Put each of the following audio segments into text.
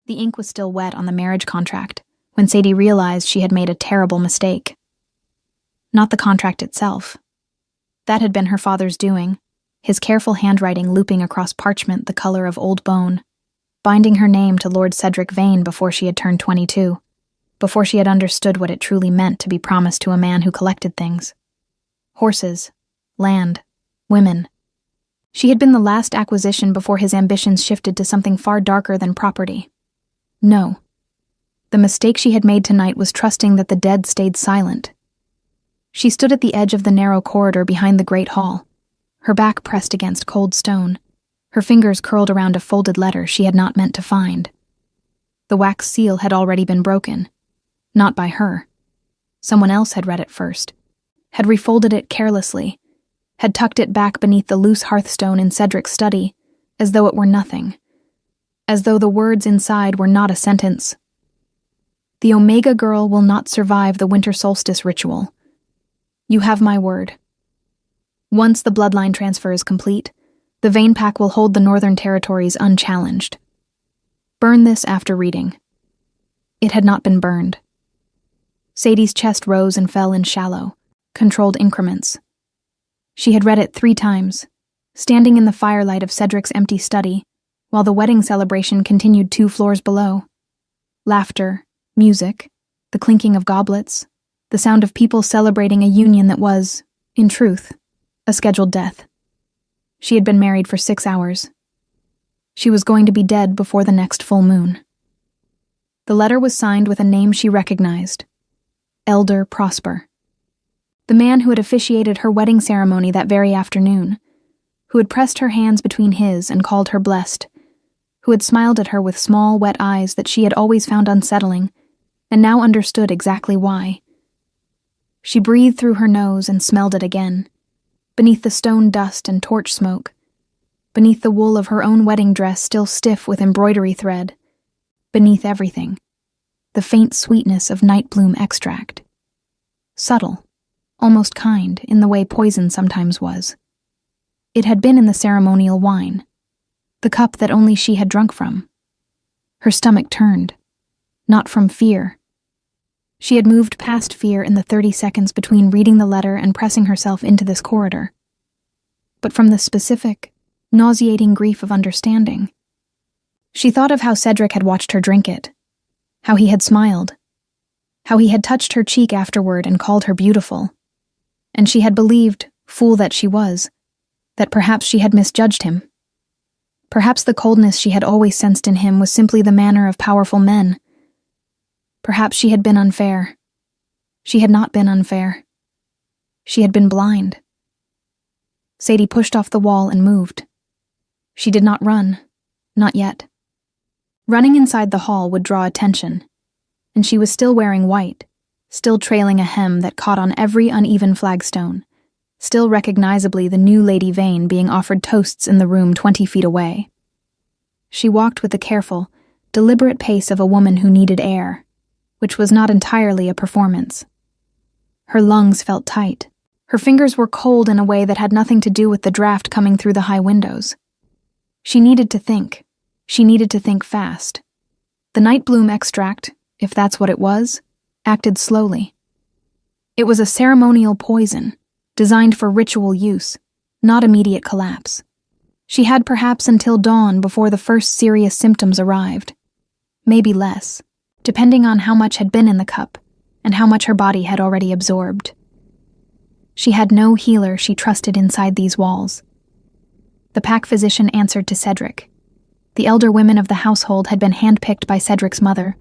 The ink was still wet on the marriage contract when Sadie realized she had made a terrible mistake. Not the contract itself. That had been her father's doing, his careful handwriting looping across parchment the color of old bone, binding her name to Lord Cedric Vane before she had turned 22, before she had understood what it truly meant to be promised to a man who collected things. Horses, land, women. She had been the last acquisition before his ambitions shifted to something far darker than property. No. The mistake she had made tonight was trusting that the dead stayed silent. She stood at the edge of the narrow corridor behind the great hall, her back pressed against cold stone, her fingers curled around a folded letter she had not meant to find. The wax seal had already been broken. Not by her. Someone else had read it first, had refolded it carelessly, had tucked it back beneath the loose hearthstone in Cedric's study, as though it were nothing, as though the words inside were not a sentence. The Omega girl will not survive the winter solstice ritual. You have my word. Once the bloodline transfer is complete, the Vane Pack will hold the Northern Territories unchallenged. Burn this after reading. It had not been burned. Sadie's chest rose and fell in shallow, controlled increments. She had read it 3 times, standing in the firelight of Cedric's empty study, while the wedding celebration continued 2 floors below. Laughter, music, the clinking of goblets, the sound of people celebrating a union that was, in truth, a scheduled death. She had been married for 6 hours. She was going to be dead before the next full moon. The letter was signed with a name she recognized, Elder Prosper. The man who had officiated her wedding ceremony that very afternoon, who had pressed her hands between his and called her blessed, who had smiled at her with small, wet eyes that she had always found unsettling, and now understood exactly why. She breathed through her nose and smelled it again, beneath the stone dust and torch smoke, beneath the wool of her own wedding dress still stiff with embroidery thread, beneath everything, the faint sweetness of night bloom extract. Subtle, almost kind, in the way poison sometimes was. It had been in the ceremonial wine, the cup that only she had drunk from. Her stomach turned, not from fear. She had moved past fear in the 30 seconds between reading the letter and pressing herself into this corridor, but from the specific, nauseating grief of understanding. She thought of how Cedric had watched her drink it, how he had smiled, how he had touched her cheek afterward and called her beautiful, and she had believed, fool that she was, that perhaps she had misjudged him. Perhaps the coldness she had always sensed in him was simply the manner of powerful men. Perhaps she had been unfair. She had not been unfair. She had been blind. Sadie pushed off the wall and moved. She did not run, not yet. Running inside the hall would draw attention, and she was still wearing white, still trailing a hem that caught on every uneven flagstone, still recognizably the new Lady Vane being offered toasts in the room 20 feet away. She walked with the careful, deliberate pace of a woman who needed air, which was not entirely a performance. Her lungs felt tight. Her fingers were cold in a way that had nothing to do with the draft coming through the high windows. She needed to think. She needed to think fast. The night bloom extract, if that's what it was, acted slowly. It was a ceremonial poison, designed for ritual use, not immediate collapse. She had perhaps until dawn before the first serious symptoms arrived. Maybe less, depending on how much had been in the cup and how much her body had already absorbed. She had no healer she trusted inside these walls. The pack physician answered to Cedric. The elder women of the household had been handpicked by Cedric's mother,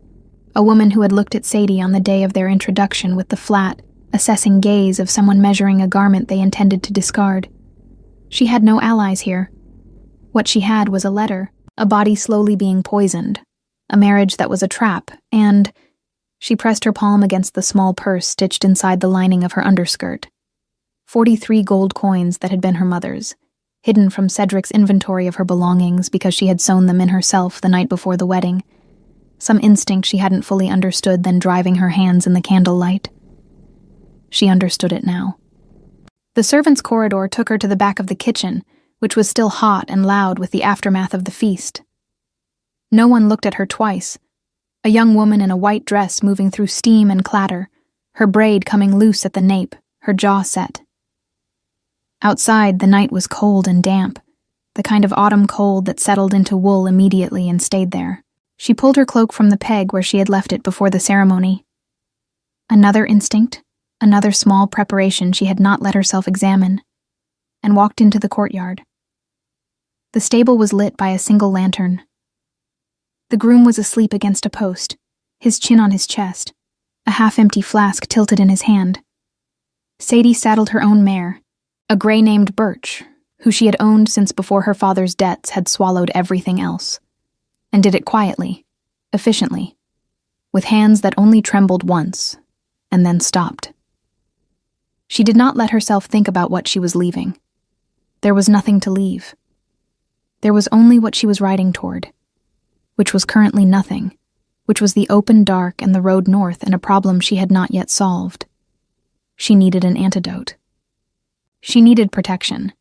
a woman who had looked at Sadie on the day of their introduction with the flat, assessing gaze of someone measuring a garment they intended to discard. She had no allies here. What she had was a letter, a body slowly being poisoned, a marriage that was a trap, and... She pressed her palm against the small purse stitched inside the lining of her underskirt. 43 gold coins that had been her mother's, hidden from Cedric's inventory of her belongings because she had sewn them in herself the night before the wedding. Some instinct she hadn't fully understood then driving her hands in the candlelight. She understood it now. The servants' corridor took her to the back of the kitchen, which was still hot and loud with the aftermath of the feast. No one looked at her twice. A young woman in a white dress moving through steam and clatter, her braid coming loose at the nape, her jaw set. Outside, the night was cold and damp, the kind of autumn cold that settled into wool immediately and stayed there. She pulled her cloak from the peg where she had left it before the ceremony. Another instinct, another small preparation she had not let herself examine, and walked into the courtyard. The stable was lit by a single lantern. The groom was asleep against a post, his chin on his chest, a half-empty flask tilted in his hand. Sadie saddled her own mare, a gray named Birch, who she had owned since before her father's debts had swallowed everything else, and did it quietly, efficiently, with hands that only trembled once, and then stopped. She did not let herself think about what she was leaving. There was nothing to leave. There was only what she was riding toward, which was currently nothing, which was the open dark and the road north and a problem she had not yet solved. She needed an antidote. She needed protection.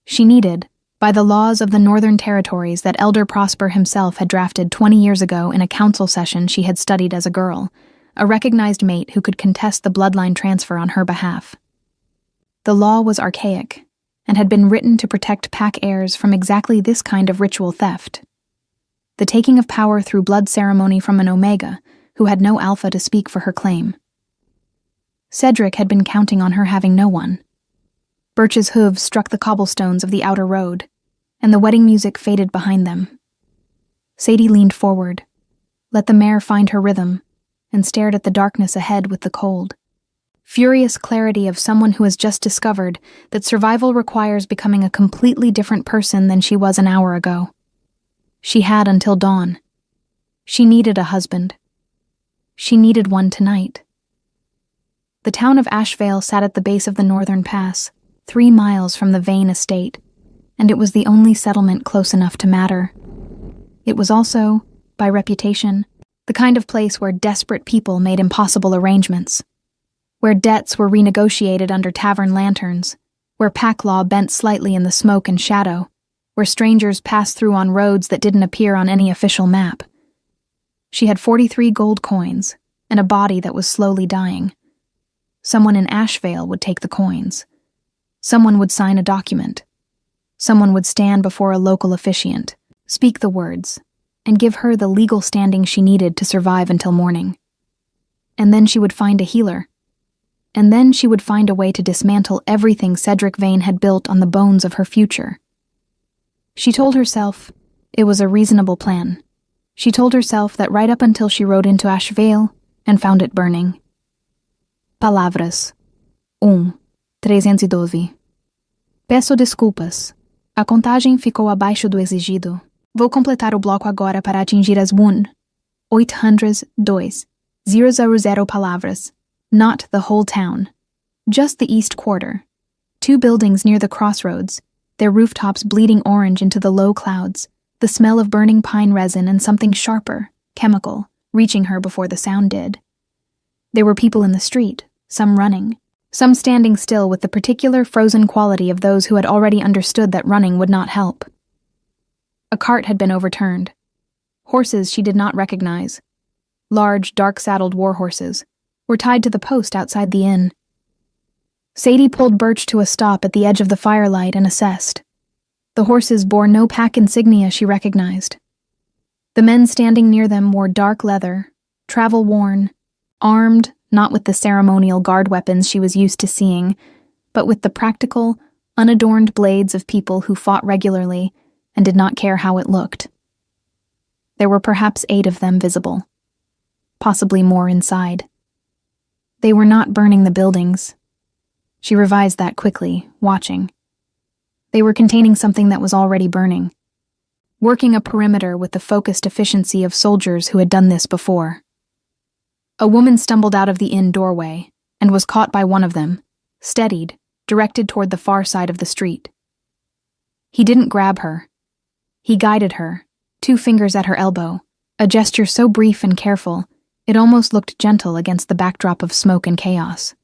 She needed, by the laws of the Northern Territories that Elder Prosper himself had drafted 20 years ago in a council session she had studied as a girl, a recognized mate who could contest the bloodline transfer on her behalf. The law was archaic, and had been written to protect pack heirs from exactly this kind of ritual theft. The taking of power through blood ceremony from an Omega, who had no Alpha to speak for her claim. Cedric had been counting on her having no one. Birch's hooves struck the cobblestones of the outer road, and the wedding music faded behind them. Sadie leaned forward, let the mare find her rhythm, and stared at the darkness ahead with the cold, furious clarity of someone who has just discovered that survival requires becoming a completely different person than she was an hour ago. She had until dawn. She needed a husband. She needed one tonight. The town of Ashvale sat at the base of the northern pass, 3 miles from the Vane estate, and it was the only settlement close enough to matter. It was also, by reputation, the kind of place where desperate people made impossible arrangements, where debts were renegotiated under tavern lanterns, where pack law bent slightly in the smoke and shadow, where strangers passed through on roads that didn't appear on any official map. She had 43 gold coins, and a body that was slowly dying. Someone in Ashvale would take the coins. Someone would sign a document. Someone would stand before a local officiant, speak the words, and give her the legal standing she needed to survive until morning. And then she would find a healer. And then she would find a way to dismantle everything Cedric Vane had built on the bones of her future. She told herself it was a reasonable plan. She told herself that right up until she rode into Ashvale and found it burning. Palavras. 312. Peço desculpas. A contagem ficou abaixo do exigido. Vou completar o bloco agora para atingir as 802. 000 palavras. Not the whole town. Just the east quarter. 2 buildings near the crossroads, their rooftops bleeding orange into the low clouds, the smell of burning pine resin and something sharper, chemical, reaching her before the sound did. There were people in the street, some running, some standing still with the particular frozen quality of those who had already understood that running would not help. A cart had been overturned. Horses she did not recognize, large, dark-saddled war horses, were tied to the post outside the inn. Sadie pulled Birch to a stop at the edge of the firelight and assessed. The horses bore no pack insignia she recognized. The men standing near them wore dark leather, travel-worn, armed not with the ceremonial guard weapons she was used to seeing, but with the practical, unadorned blades of people who fought regularly and did not care how it looked. There were perhaps 8 of them visible, possibly more inside. They were not burning the buildings. She revised that quickly, watching. They were containing something that was already burning, working a perimeter with the focused efficiency of soldiers who had done this before. A woman stumbled out of the inn doorway and was caught by one of them, steadied, directed toward the far side of the street. He didn't grab her. He guided her, 2 fingers at her elbow, a gesture so brief and careful, it almost looked gentle against the backdrop of smoke and chaos.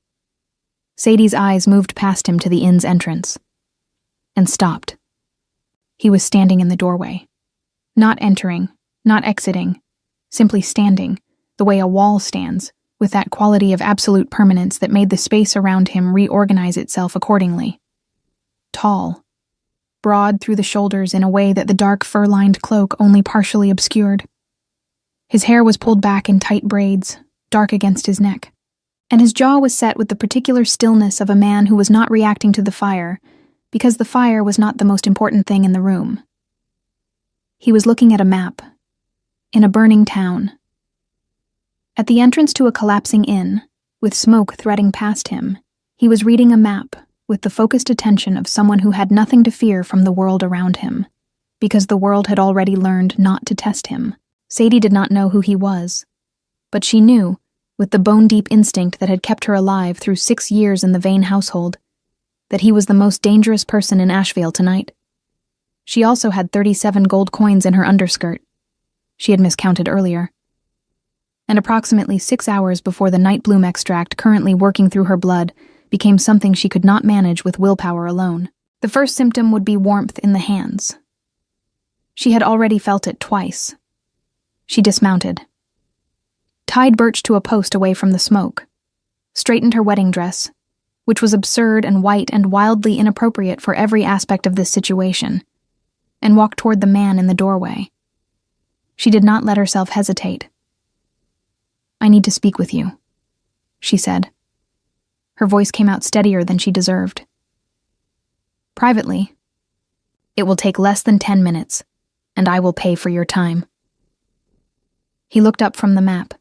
Sadie's eyes moved past him to the inn's entrance, and stopped. He was standing in the doorway, not entering, Not exiting, simply standing, the way a wall stands, with that quality of absolute permanence that made the space around him reorganize itself accordingly. Tall, broad through the shoulders in a way that the dark fur-lined cloak only partially obscured. His hair was pulled back in tight braids, dark against his neck, and his jaw was set with the particular stillness of a man who was not reacting to the fire, because the fire was not the most important thing in the room. He was looking at a map, in a burning town. At the entrance to a collapsing inn, with smoke threading past him, he was reading a map with the focused attention of someone who had nothing to fear from the world around him, because the world had already learned not to test him. Sadie did not know who he was, but she knew, with the bone-deep instinct that had kept her alive through 6 years in the Vane household, that he was the most dangerous person in Asheville tonight. She also had 37 gold coins in her underskirt. She had miscounted earlier. And approximately 6 hours before the night bloom extract currently working through her blood became something she could not manage with willpower alone. The first symptom would be warmth in the hands. She had already felt it twice. She dismounted, tied Birch to a post away from the smoke, straightened her wedding dress, which was absurd and white and wildly inappropriate for every aspect of this situation, and walked toward the man in the doorway. She did not let herself hesitate. "I need to speak with you," she said. Her voice came out steadier than she deserved. "Privately. It will take less than 10 minutes, and I will pay for your time." He looked up from the map.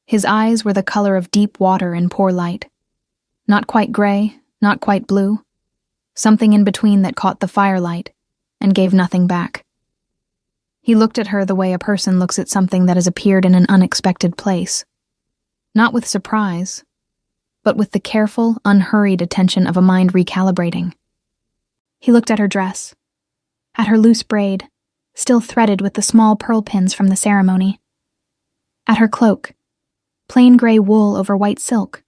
His eyes were the color of deep water in poor light. Not quite gray, not quite blue. Something in between that caught the firelight and gave nothing back. He looked at her the way a person looks at something that has appeared in an unexpected place. Not with surprise, but with the careful, unhurried attention of a mind recalibrating. He looked at her dress, at her loose braid, still threaded with the small pearl pins from the ceremony, at her cloak, plain gray wool over white silk,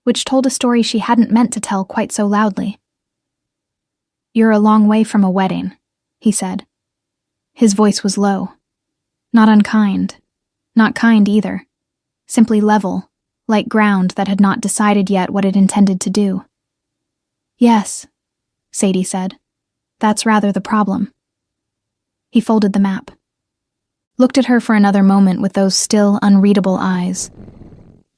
which told a story she hadn't meant to tell quite so loudly. "You're a long way from a wedding," he said. His voice was low. Not unkind. Not kind either. Simply level, like ground that had not decided yet what it intended to do. "Yes," Sadie said. "That's rather the problem." He folded the map. Looked at her for another moment with those still, unreadable eyes.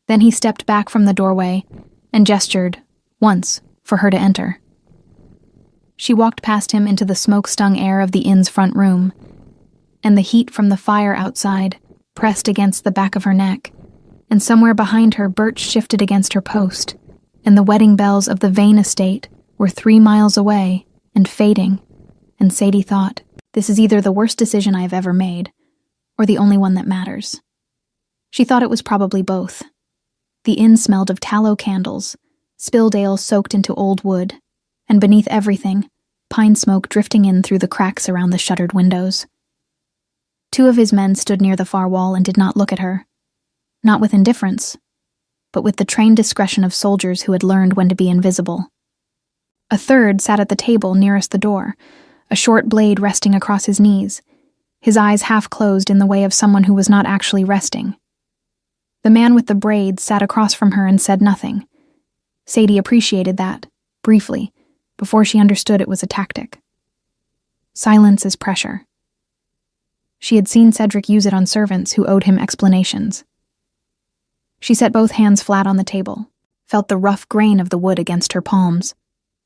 Then he stepped back from the doorway and gestured, once, for her to enter. She walked past him into the smoke-stung air of the inn's front room, and the heat from the fire outside pressed against the back of her neck, and somewhere behind her Birch shifted against her post, and the wedding bells of the Vane estate were 3 miles away and fading, and Sadie thought, "This is either the worst decision I have ever made, or the only one that matters." She thought it was probably both. The inn smelled of tallow candles, spilled ale soaked into old wood, and beneath everything, pine smoke drifting in through the cracks around the shuttered windows. 2 of his men stood near the far wall and did not look at her. Not with indifference, but with the trained discretion of soldiers who had learned when to be invisible. A third sat at the table nearest the door, a short blade resting across his knees, his eyes half closed in the way of someone who was not actually resting. The man with the braids sat across from her and said nothing. Sadie appreciated that, briefly, before she understood it was a tactic. Silence is pressure. She had seen Cedric use it on servants who owed him explanations. She set both hands flat on the table, felt the rough grain of the wood against her palms,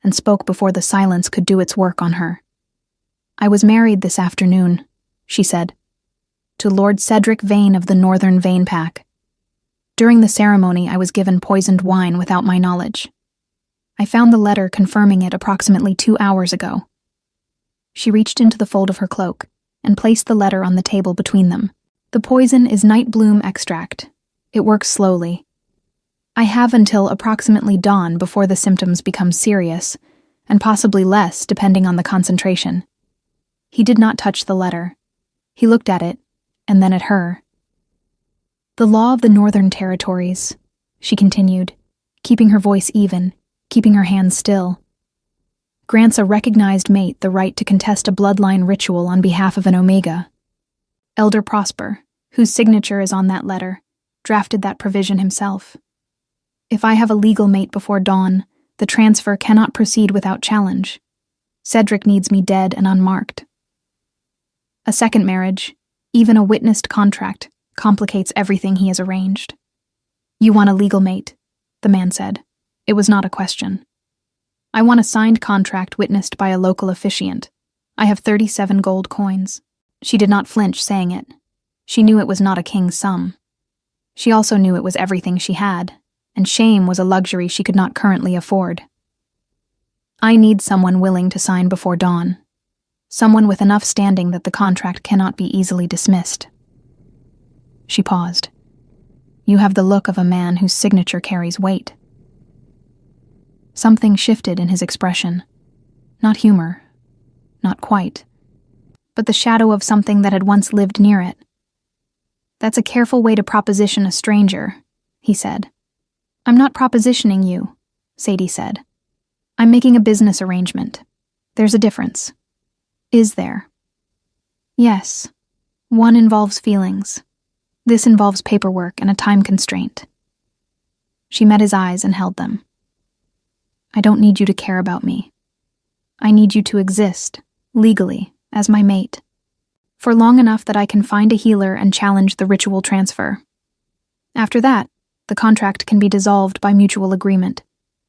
and spoke before the silence could do its work on her. "I was married this afternoon," she said, "to Lord Cedric Vane of the Northern Vane Pack. During the ceremony, I was given poisoned wine without my knowledge. I found the letter confirming it approximately 2 hours ago." She reached into the fold of her cloak and placed the letter on the table between them. "The poison is night bloom extract. It works slowly. I have until approximately dawn before the symptoms become serious, and possibly less depending on the concentration." He did not touch the letter. He looked at it, and then at her. "The law of the Northern Territories," she continued, keeping her voice even, keeping her hands still, "grants a recognized mate the right to contest a bloodline ritual on behalf of an Omega. Elder Prosper, whose signature is on that letter, drafted that provision himself. If I have a legal mate before dawn, the transfer cannot proceed without challenge. Cedric needs me dead and unmarked. A second marriage, even a witnessed contract, complicates everything he has arranged. You want a legal mate, the man said. It was not a question. I want a signed contract witnessed by a local officiant. I have 37 gold coins. She did not flinch saying it. She knew it was not a king's sum. She also knew it was everything she had, and shame was a luxury she could not currently afford. I need someone willing to sign before dawn. Someone with enough standing that the contract cannot be easily dismissed. She paused. You have the look of a man whose signature carries weight. Something shifted in his expression. Not humor. Not quite. But the shadow of something that had once lived near it. That's a careful way to proposition a stranger, he said. I'm not propositioning you, Sadie said. I'm making a business arrangement. There's a difference. Is there? Yes. One involves feelings. This involves paperwork and a time constraint. She met his eyes and held them. I don't need you to care about me. I need you to exist, legally, as my mate, for long enough that I can find a healer and challenge the ritual transfer. After that, the contract can be dissolved by mutual agreement.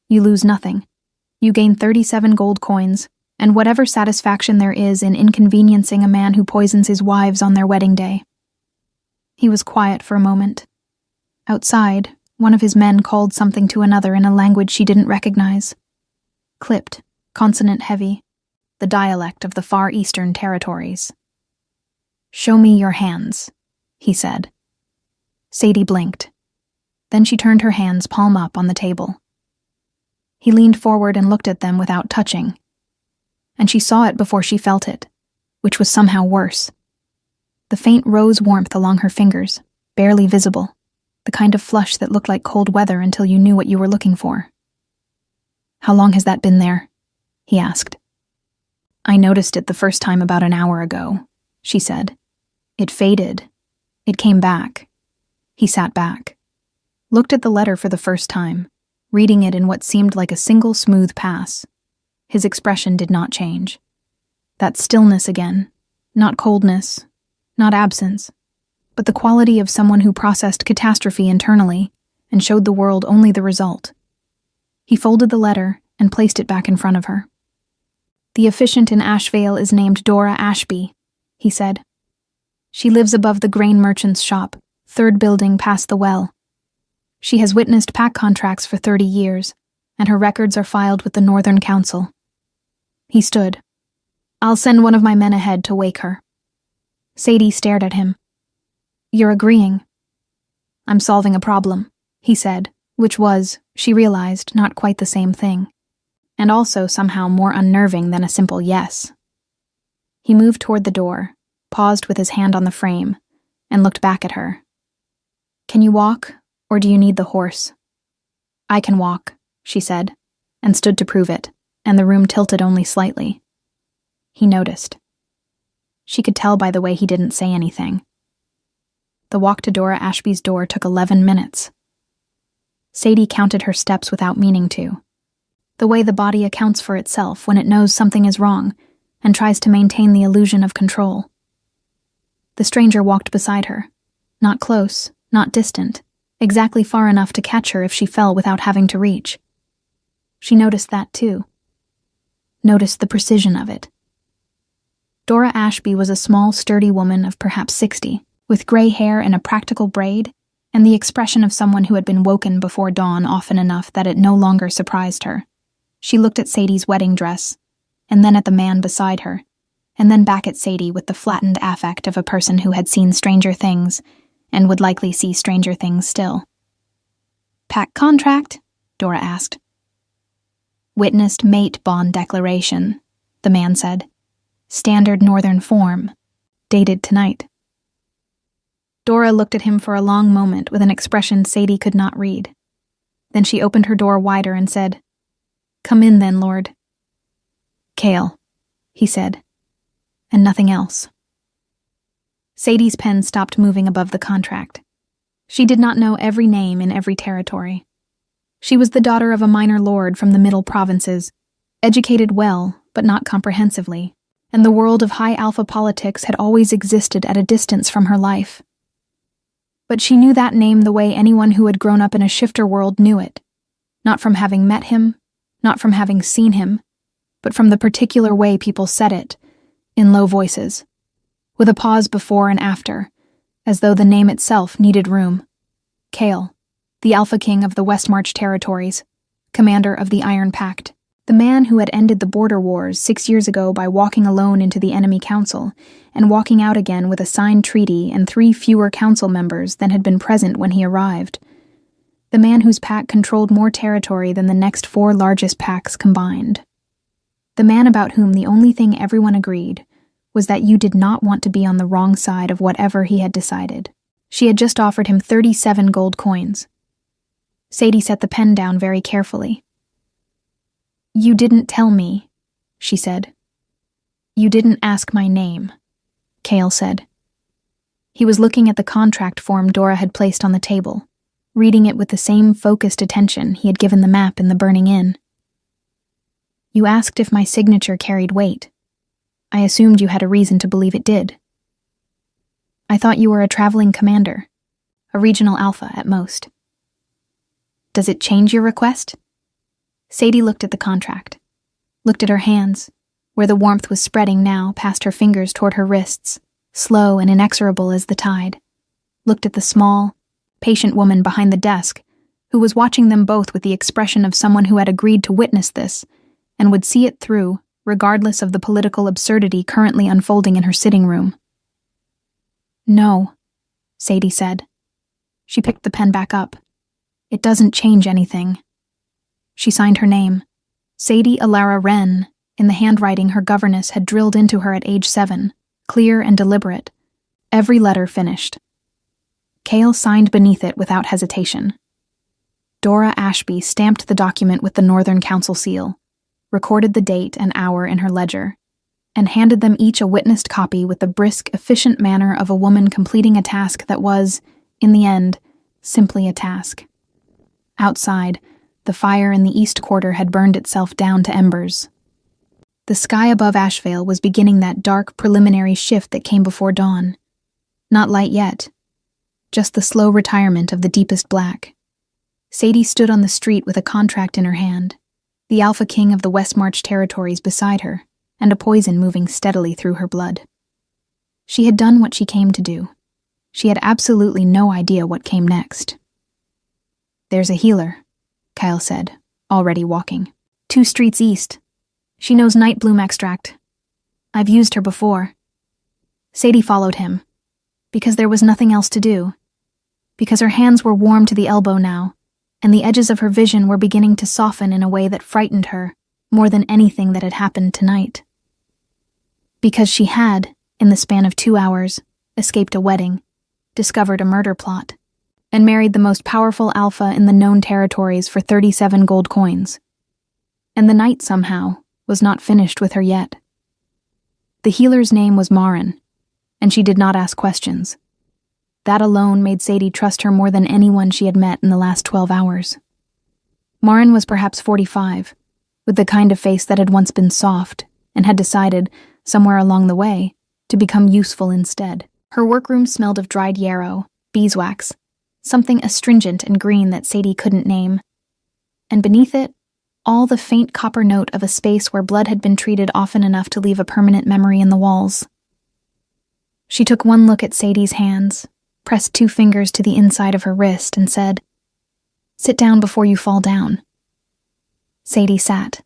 You lose nothing. You gain 37 gold coins, and whatever satisfaction there is in inconveniencing a man who poisons his wives on their wedding day. He was quiet for a moment. Outside, one of his men called something to another in a language she didn't recognize. Clipped, consonant-heavy, the dialect of the Far Eastern territories. Show me your hands, he said. Sadie blinked. Then she turned her hands palm up on the table. He leaned forward and looked at them without touching. And she saw it before she felt it, which was somehow worse. The faint rose warmth along her fingers, barely visible, the kind of flush that looked like cold weather until you knew what you were looking for. How long has that been there? He asked. I noticed it the first time about an hour ago, she said. It faded. It came back. He sat back, looked at the letter for the first time, reading it in what seemed like a single smooth pass. His expression did not change. That stillness again, not coldness, not absence, but the quality of someone who processed catastrophe internally and showed the world only the result. He folded the letter and placed it back in front of her. The officiant in Ashvale is named Dora Ashby, he said. She lives above the grain merchant's shop, third building past the well. She has witnessed pack contracts for 30 years, and her records are filed with the Northern Council. He stood. I'll send one of my men ahead to wake her. Sadie stared at him. You're agreeing. I'm solving a problem, he said, which was, she realized, not quite the same thing, and also somehow more unnerving than a simple yes. He moved toward the door, paused with his hand on the frame, and looked back at her. Can you walk, or do you need the horse? I can walk, she said, and stood to prove it, and the room tilted only slightly. He noticed. She could tell by the way he didn't say anything. The walk to Dora Ashby's door took 11 minutes. Sadie counted her steps without meaning to. The way the body accounts for itself when it knows something is wrong and tries to maintain the illusion of control. The stranger walked beside her, not close, not distant, exactly far enough to catch her if she fell without having to reach. She noticed that too. Noticed the precision of it. Dora Ashby was a small, sturdy woman of perhaps 60, with gray hair in a practical braid, and the expression of someone who had been woken before dawn often enough that it no longer surprised her. She looked at Sadie's wedding dress, and then at the man beside her, and then back at Sadie with the flattened affect of a person who had seen stranger things, and would likely see stranger things still. Pack contract? Dora asked. Witnessed mate bond declaration, the man said. Standard Northern form. Dated tonight. Dora looked at him for a long moment with an expression Sadie could not read. Then she opened her door wider and said, Come in then, Lord. Kale, he said, and nothing else. Sadie's pen stopped moving above the contract. She did not know every name in every territory. She was the daughter of a minor lord from the Middle Provinces, educated well, but not comprehensively, and the world of high alpha politics had always existed at a distance from her life. But she knew that name the way anyone who had grown up in a shifter world knew it, not from having met him, not from having seen him, but from the particular way people said it, in low voices, with a pause before and after, as though the name itself needed room. Chaol, the Alpha King of the Westmarch Territories, commander of the Iron Pact, the man who had ended the border wars 6 years ago by walking alone into the enemy council and walking out again with a signed treaty and 3 fewer council members than had been present when he arrived. The man whose pack controlled more territory than the next 4 largest packs combined. The man about whom the only thing everyone agreed was that you did not want to be on the wrong side of whatever he had decided. She had just offered him 37 gold coins. Sadie set the pen down very carefully. "You didn't tell me," she said. "You didn't ask my name," Chaol said. He was looking at the contract form Dora had placed on the table, reading it with the same focused attention he had given the map in the Burning Inn. "You asked if my signature carried weight. I assumed you had a reason to believe it did. I thought you were a traveling commander, a regional alpha at most. Does it change your request?" Sadie looked at the contract, looked at her hands, where the warmth was spreading now past her fingers toward her wrists, slow and inexorable as the tide, looked at the small, patient woman behind the desk, who was watching them both with the expression of someone who had agreed to witness this, and would see it through, regardless of the political absurdity currently unfolding in her sitting room. "No," Sadie said. She picked the pen back up. "It doesn't change anything." She signed her name, Sadie Alara Wren, in the handwriting her governess had drilled into her at age 7, clear and deliberate, every letter finished. Chaol signed beneath it without hesitation. Dora Ashby stamped the document with the Northern Council seal, recorded the date and hour in her ledger, and handed them each a witnessed copy with the brisk, efficient manner of a woman completing a task that was, in the end, simply a task. Outside, the fire in the east quarter had burned itself down to embers. The sky above Ashvale was beginning that dark preliminary shift that came before dawn. Not light yet, just the slow retirement of the deepest black. Sadie stood on the street with a contract in her hand, the Alpha King of the Westmarch Territories beside her, and a poison moving steadily through her blood. She had done what she came to do. She had absolutely no idea what came next. "There's a healer," Chaol said, already walking. 2 streets east. She knows night bloom extract. I've used her before." Sadie followed him, because there was nothing else to do, because her hands were warm to the elbow now, and the edges of her vision were beginning to soften in a way that frightened her more than anything that had happened tonight. Because she had, in the span of 2 hours, escaped a wedding, discovered a murder plot, and married the most powerful alpha in the known territories for 37 gold coins. And the night, somehow, was not finished with her yet. The healer's name was Marin, and she did not ask questions. That alone made Sadie trust her more than anyone she had met in the last 12 hours. Marin was perhaps 45, with the kind of face that had once been soft and had decided, somewhere along the way, to become useful instead. Her workroom smelled of dried yarrow, beeswax, something astringent and green that Sadie couldn't name. And beneath it, all the faint copper note of a space where blood had been treated often enough to leave a permanent memory in the walls. She took one look at Sadie's hands, pressed 2 fingers to the inside of her wrist, and said, "Sit down before you fall down." Sadie sat.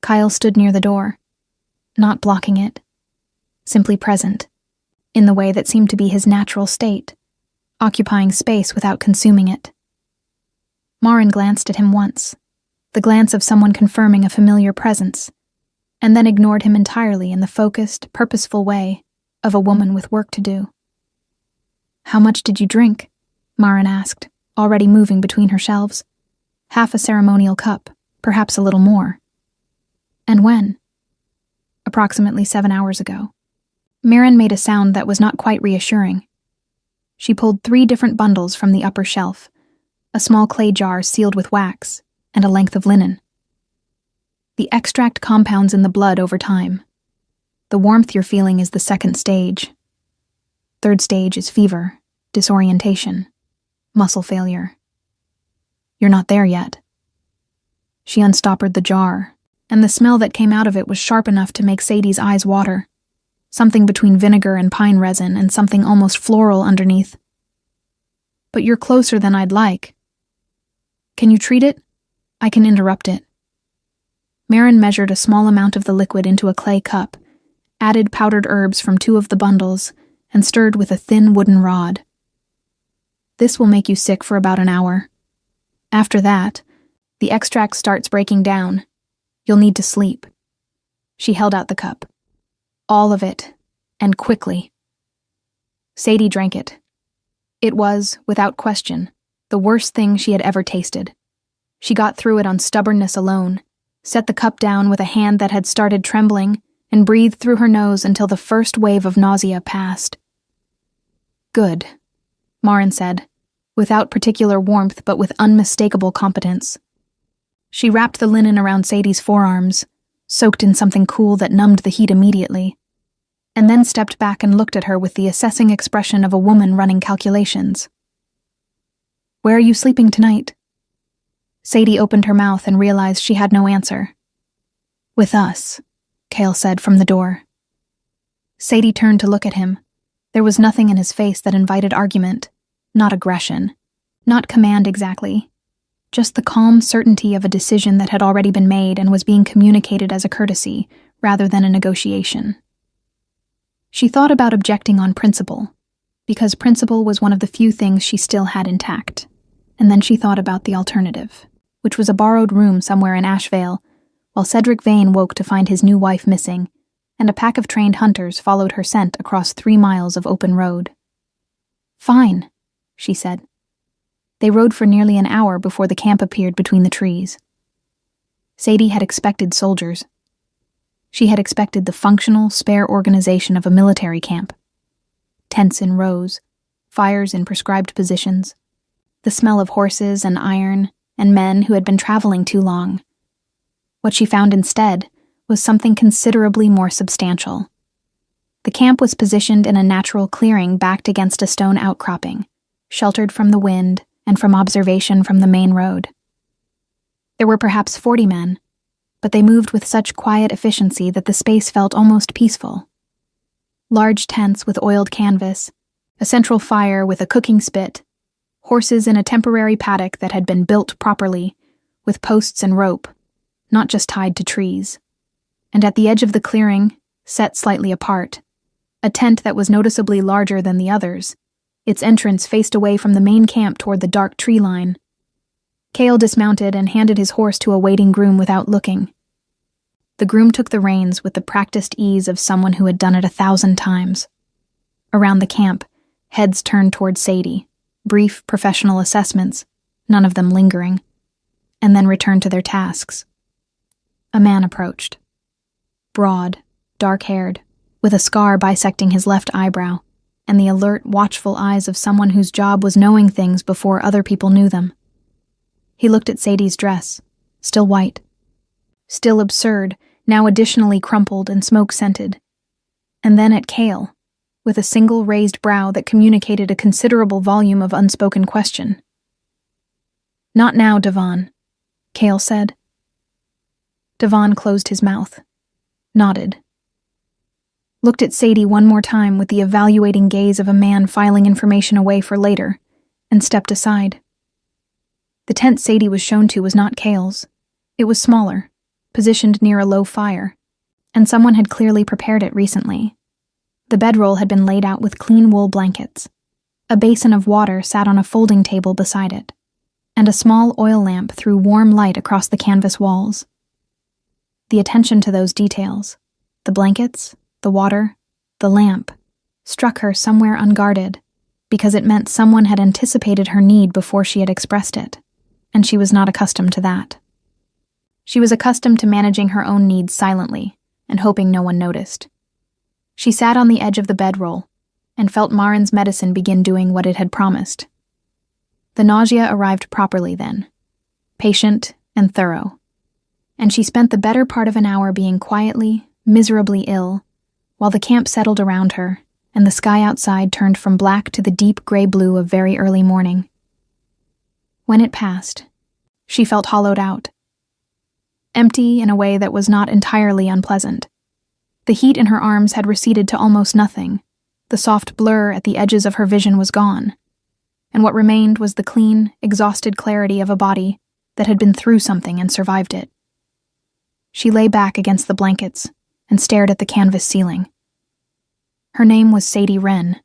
Chaol stood near the door, not blocking it, simply present, in the way that seemed to be his natural state, occupying space without consuming it. Marin glanced at him once, the glance of someone confirming a familiar presence, and then ignored him entirely in the focused, purposeful way of a woman with work to do. "How much did you drink?" Marin asked, already moving between her shelves. "Half a ceremonial cup, perhaps a little more." "And when?" "Approximately 7 hours ago." Marin made a sound that was not quite reassuring. She pulled 3 different bundles from the upper shelf, a small clay jar sealed with wax, and a length of linen. The extract compounds in the blood over time. The warmth you're feeling is the 2nd stage. 3rd stage is fever, disorientation, muscle failure. You're not there yet. She unstoppered the jar, and the smell that came out of it was sharp enough to make Sadie's eyes water. Something between vinegar and pine resin and something almost floral underneath. But you're closer than I'd like. Can you treat it? I can interrupt it. Marin measured a small amount of the liquid into a clay cup, added powdered herbs from 2 of the bundles, and stirred with a thin wooden rod. This will make you sick for about an hour. After that, the extract starts breaking down. You'll need to sleep. She held out the cup. All of it, and quickly. Sadie drank it. It was, without question, the worst thing she had ever tasted. She got through it on stubbornness alone, set the cup down with a hand that had started trembling, and breathed through her nose until the first wave of nausea passed. Good, Marin said, without particular warmth but with unmistakable competence. She wrapped the linen around Sadie's forearms, soaked in something cool that numbed the heat immediately, and then stepped back and looked at her with the assessing expression of a woman running calculations. Where are you sleeping tonight? Sadie opened her mouth and realized she had no answer. With us, Cale said from the door. Sadie turned to look at him. There was nothing in his face that invited argument, not aggression, not command exactly. Just the calm certainty of a decision that had already been made and was being communicated as a courtesy, rather than a negotiation. She thought about objecting on principle, because principle was one of the few things she still had intact, and then she thought about the alternative, which was a borrowed room somewhere in Ashevale, while Cedric Vane woke to find his new wife missing, and a pack of trained hunters followed her scent across 3 miles of open road. Fine, she said. They rode for nearly an hour before the camp appeared between the trees. Sadie had expected soldiers. She had expected the functional, spare organization of a military camp. Tents in rows, fires in prescribed positions, the smell of horses and iron, and men who had been traveling too long. What she found instead was something considerably more substantial. The camp was positioned in a natural clearing backed against a stone outcropping, sheltered from the wind and from observation from the main road. There were perhaps 40 men, but they moved with such quiet efficiency that the space felt almost peaceful. Large tents with oiled canvas, a central fire with a cooking spit, horses in a temporary paddock that had been built properly, with posts and rope, not just tied to trees. And at the edge of the clearing, set slightly apart, a tent that was noticeably larger than the others. Its entrance faced away from the main camp toward the dark tree line. Cale dismounted and handed his horse to a waiting groom without looking. The groom took the reins with the practiced ease of someone who had done it 1,000 times. Around the camp, heads turned toward Sadie, brief professional assessments, none of them lingering, and then returned to their tasks. A man approached. Broad, dark-haired, with a scar bisecting his left eyebrow, and the alert, watchful eyes of someone whose job was knowing things before other people knew them. He looked at Sadie's dress, still white, still absurd, now additionally crumpled and smoke-scented, and then at Cale, with a single raised brow that communicated a considerable volume of unspoken question. "Not now, Devon," Cale said. Devon closed his mouth, nodded, looked at Sadie one more time with the evaluating gaze of a man filing information away for later, and stepped aside. The tent Sadie was shown to was not Cale's. It was smaller, positioned near a low fire, and someone had clearly prepared it recently. The bedroll had been laid out with clean wool blankets. A basin of water sat on a folding table beside it, and a small oil lamp threw warm light across the canvas walls. The attention to those details, the blankets, the water, the lamp, struck her somewhere unguarded, because it meant someone had anticipated her need before she had expressed it, and she was not accustomed to that. She was accustomed to managing her own needs silently and hoping no one noticed. She sat on the edge of the bedroll and felt Marin's medicine begin doing what it had promised. The nausea arrived properly then, patient and thorough, and she spent the better part of an hour being quietly, miserably ill, while the camp settled around her and the sky outside turned from black to the deep gray blue of very early morning. When it passed, she felt hollowed out, empty in a way that was not entirely unpleasant. The heat in her arms had receded to almost nothing. The soft blur at the edges of her vision was gone, and what remained was the clean, exhausted clarity of a body that had been through something and survived it. She lay back against the blankets and stared at the canvas ceiling. Her name was Sadie Wren.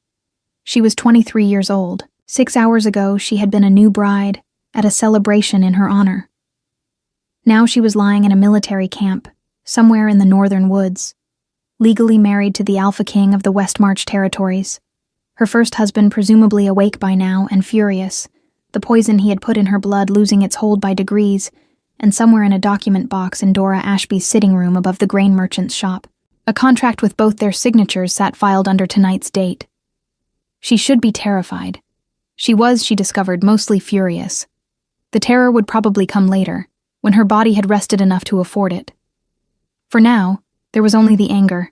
She was 23 years old. 6 hours ago, she had been a new bride at a celebration in her honor. Now she was lying in a military camp, somewhere in the northern woods, legally married to the Alpha King of the West March territories, her first husband presumably awake by now and furious, the poison he had put in her blood losing its hold by degrees, and somewhere in a document box in Dora Ashby's sitting room above the grain merchant's shop. A contract with both their signatures sat filed under tonight's date. She should be terrified. She was, she discovered, mostly furious. The terror would probably come later, when her body had rested enough to afford it. For now, there was only the anger,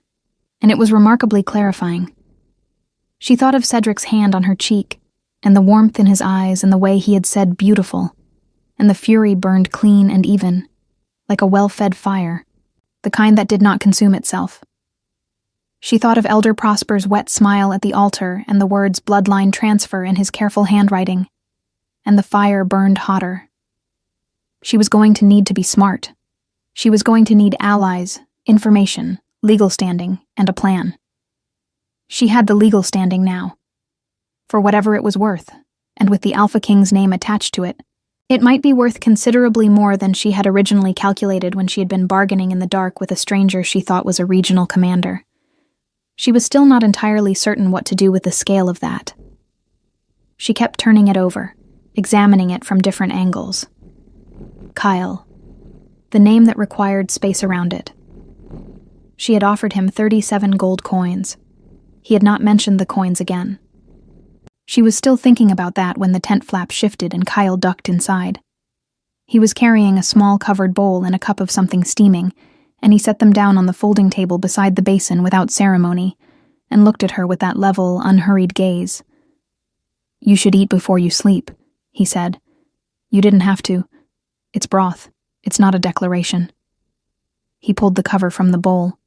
and it was remarkably clarifying. She thought of Cedric's hand on her cheek, and the warmth in his eyes and the way he had said beautiful, and the fury burned clean and even, like a well-fed fire, the kind that did not consume itself. She thought of Elder Prosper's wet smile at the altar and the words bloodline transfer in his careful handwriting, and the fire burned hotter. She was going to need to be smart. She was going to need allies, information, legal standing, and a plan. She had the legal standing now. For whatever it was worth, and with the Alpha King's name attached to it, it might be worth considerably more than she had originally calculated when she had been bargaining in the dark with a stranger she thought was a regional commander. She was still not entirely certain what to do with the scale of that. She kept turning it over, examining it from different angles. Kyle. The name that required space around it. She had offered him 37 gold coins. He had not mentioned the coins again. She was still thinking about that when the tent flap shifted and Kyle ducked inside. He was carrying a small covered bowl and a cup of something steaming, and he set them down on the folding table beside the basin without ceremony, and looked at her with that level, unhurried gaze. "You should eat before you sleep," he said. "You didn't have to. It's broth. It's not a declaration." He pulled the cover from the bowl.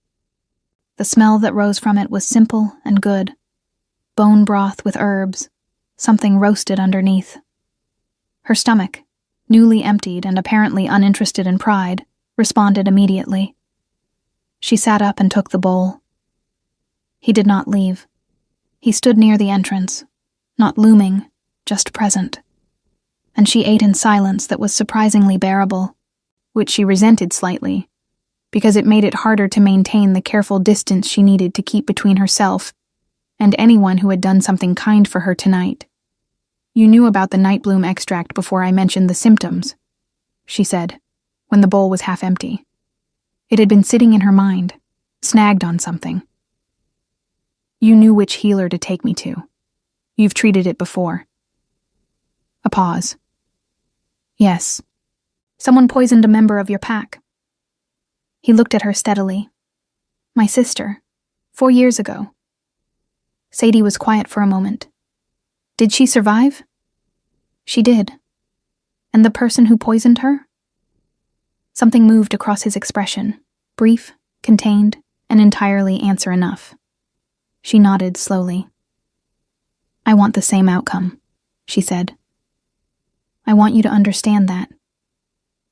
The smell that rose from it was simple and good. Bone broth with herbs, something roasted underneath. Her stomach, newly emptied and apparently uninterested in pride, responded immediately. She sat up and took the bowl. He did not leave. He stood near the entrance, not looming, just present. And she ate in silence that was surprisingly bearable, which she resented slightly, because it made it harder to maintain the careful distance she needed to keep between herself and anyone who had done something kind for her tonight. "You knew about the Nightbloom extract before I mentioned the symptoms," she said, when the bowl was half empty. It had been sitting in her mind, snagged on something. "You knew which healer to take me to. You've treated it before." A pause. "Yes. Someone poisoned a member of your pack." He looked at her steadily. "My sister. 4 years ago." Sadie was quiet for a moment. "Did she survive?" "She did." "And the person who poisoned her?" Something moved across his expression, brief, contained, and entirely answer enough. She nodded slowly. "I want the same outcome," she said. "I want you to understand that.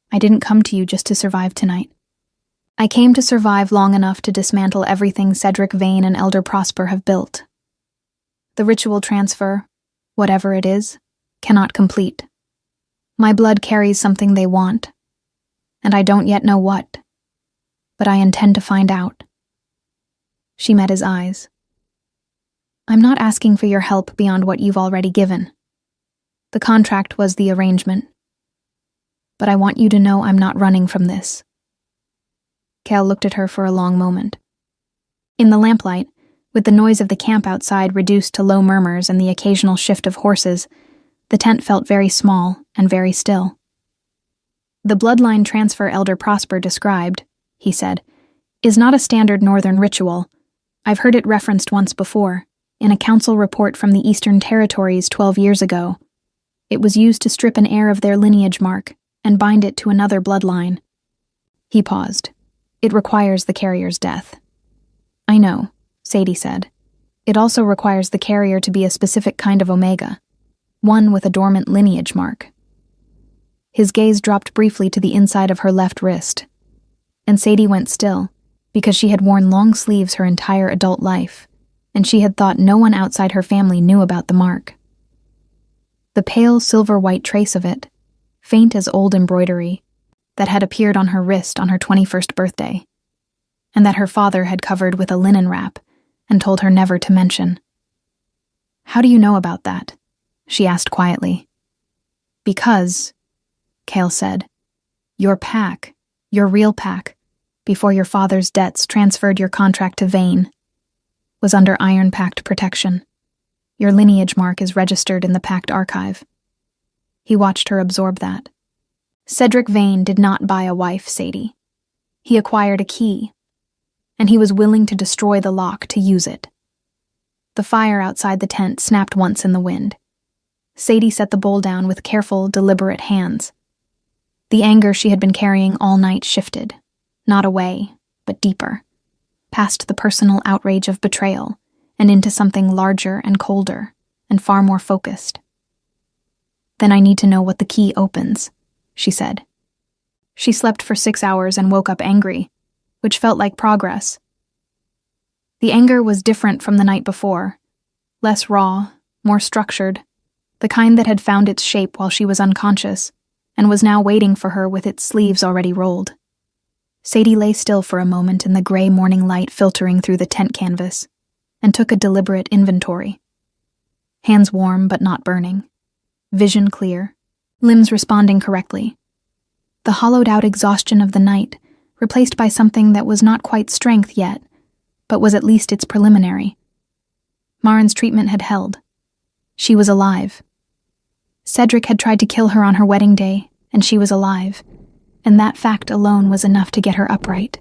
I didn't come to you just to survive tonight. I came to survive long enough to dismantle everything Cedric Vane and Elder Prosper have built. The ritual transfer, whatever it is, cannot complete. My blood carries something they want, and I don't yet know what, but I intend to find out." She met his eyes. "I'm not asking for your help beyond what you've already given. The contract was the arrangement. But I want you to know I'm not running from this." Cal looked at her for a long moment. In the lamplight, With the noise of the camp outside reduced to low murmurs and the occasional shift of horses, the tent felt very small and very still. The bloodline transfer Elder Prosper described, he said, is not a standard northern ritual. I've heard it referenced once before, in a council report from the Eastern Territories 12 years ago. It was used to strip an heir of their lineage mark and bind it to another bloodline. He paused. It requires the carrier's death. I know, Sadie said. It also requires the carrier to be a specific kind of Omega, one with a dormant lineage mark. His gaze dropped briefly to the inside of her left wrist, and Sadie went still, because she had worn long sleeves her entire adult life, and she had thought no one outside her family knew about the mark. The pale silver-white trace of it, faint as old embroidery, that had appeared on her wrist on her 21st birthday, and that her father had covered with a linen wrap and told her never to mention. How do you know about that? She asked quietly. Because, Cale said, your pack, your real pack, before your father's debts transferred your contract to Vane, was under Iron Pact protection. Your lineage mark is registered in the Pact archive. He watched her absorb that. Cedric Vane did not buy a wife, Sadie. He acquired a key, and he was willing to destroy the lock to use it. The fire outside the tent snapped once in the wind. Sadie set the bowl down with careful, deliberate hands. The anger she had been carrying all night shifted, not away, but deeper, past the personal outrage of betrayal and into something larger and colder and far more focused. Then I need to know what the key opens, she said. She slept for 6 hours and woke up angry, which felt like progress. The anger was different from the night before, less raw, more structured, the kind that had found its shape while she was unconscious, and was now waiting for her with its sleeves already rolled. Sadie lay still for a moment in the gray morning light filtering through the tent canvas, and took a deliberate inventory. Hands warm but not burning, vision clear, limbs responding correctly. The hollowed-out exhaustion of the night, replaced by something that was not quite strength yet, but was at least its preliminary. Marin's treatment had held. She was alive. Cedric had tried to kill her on her wedding day, and she was alive, and that fact alone was enough to get her upright.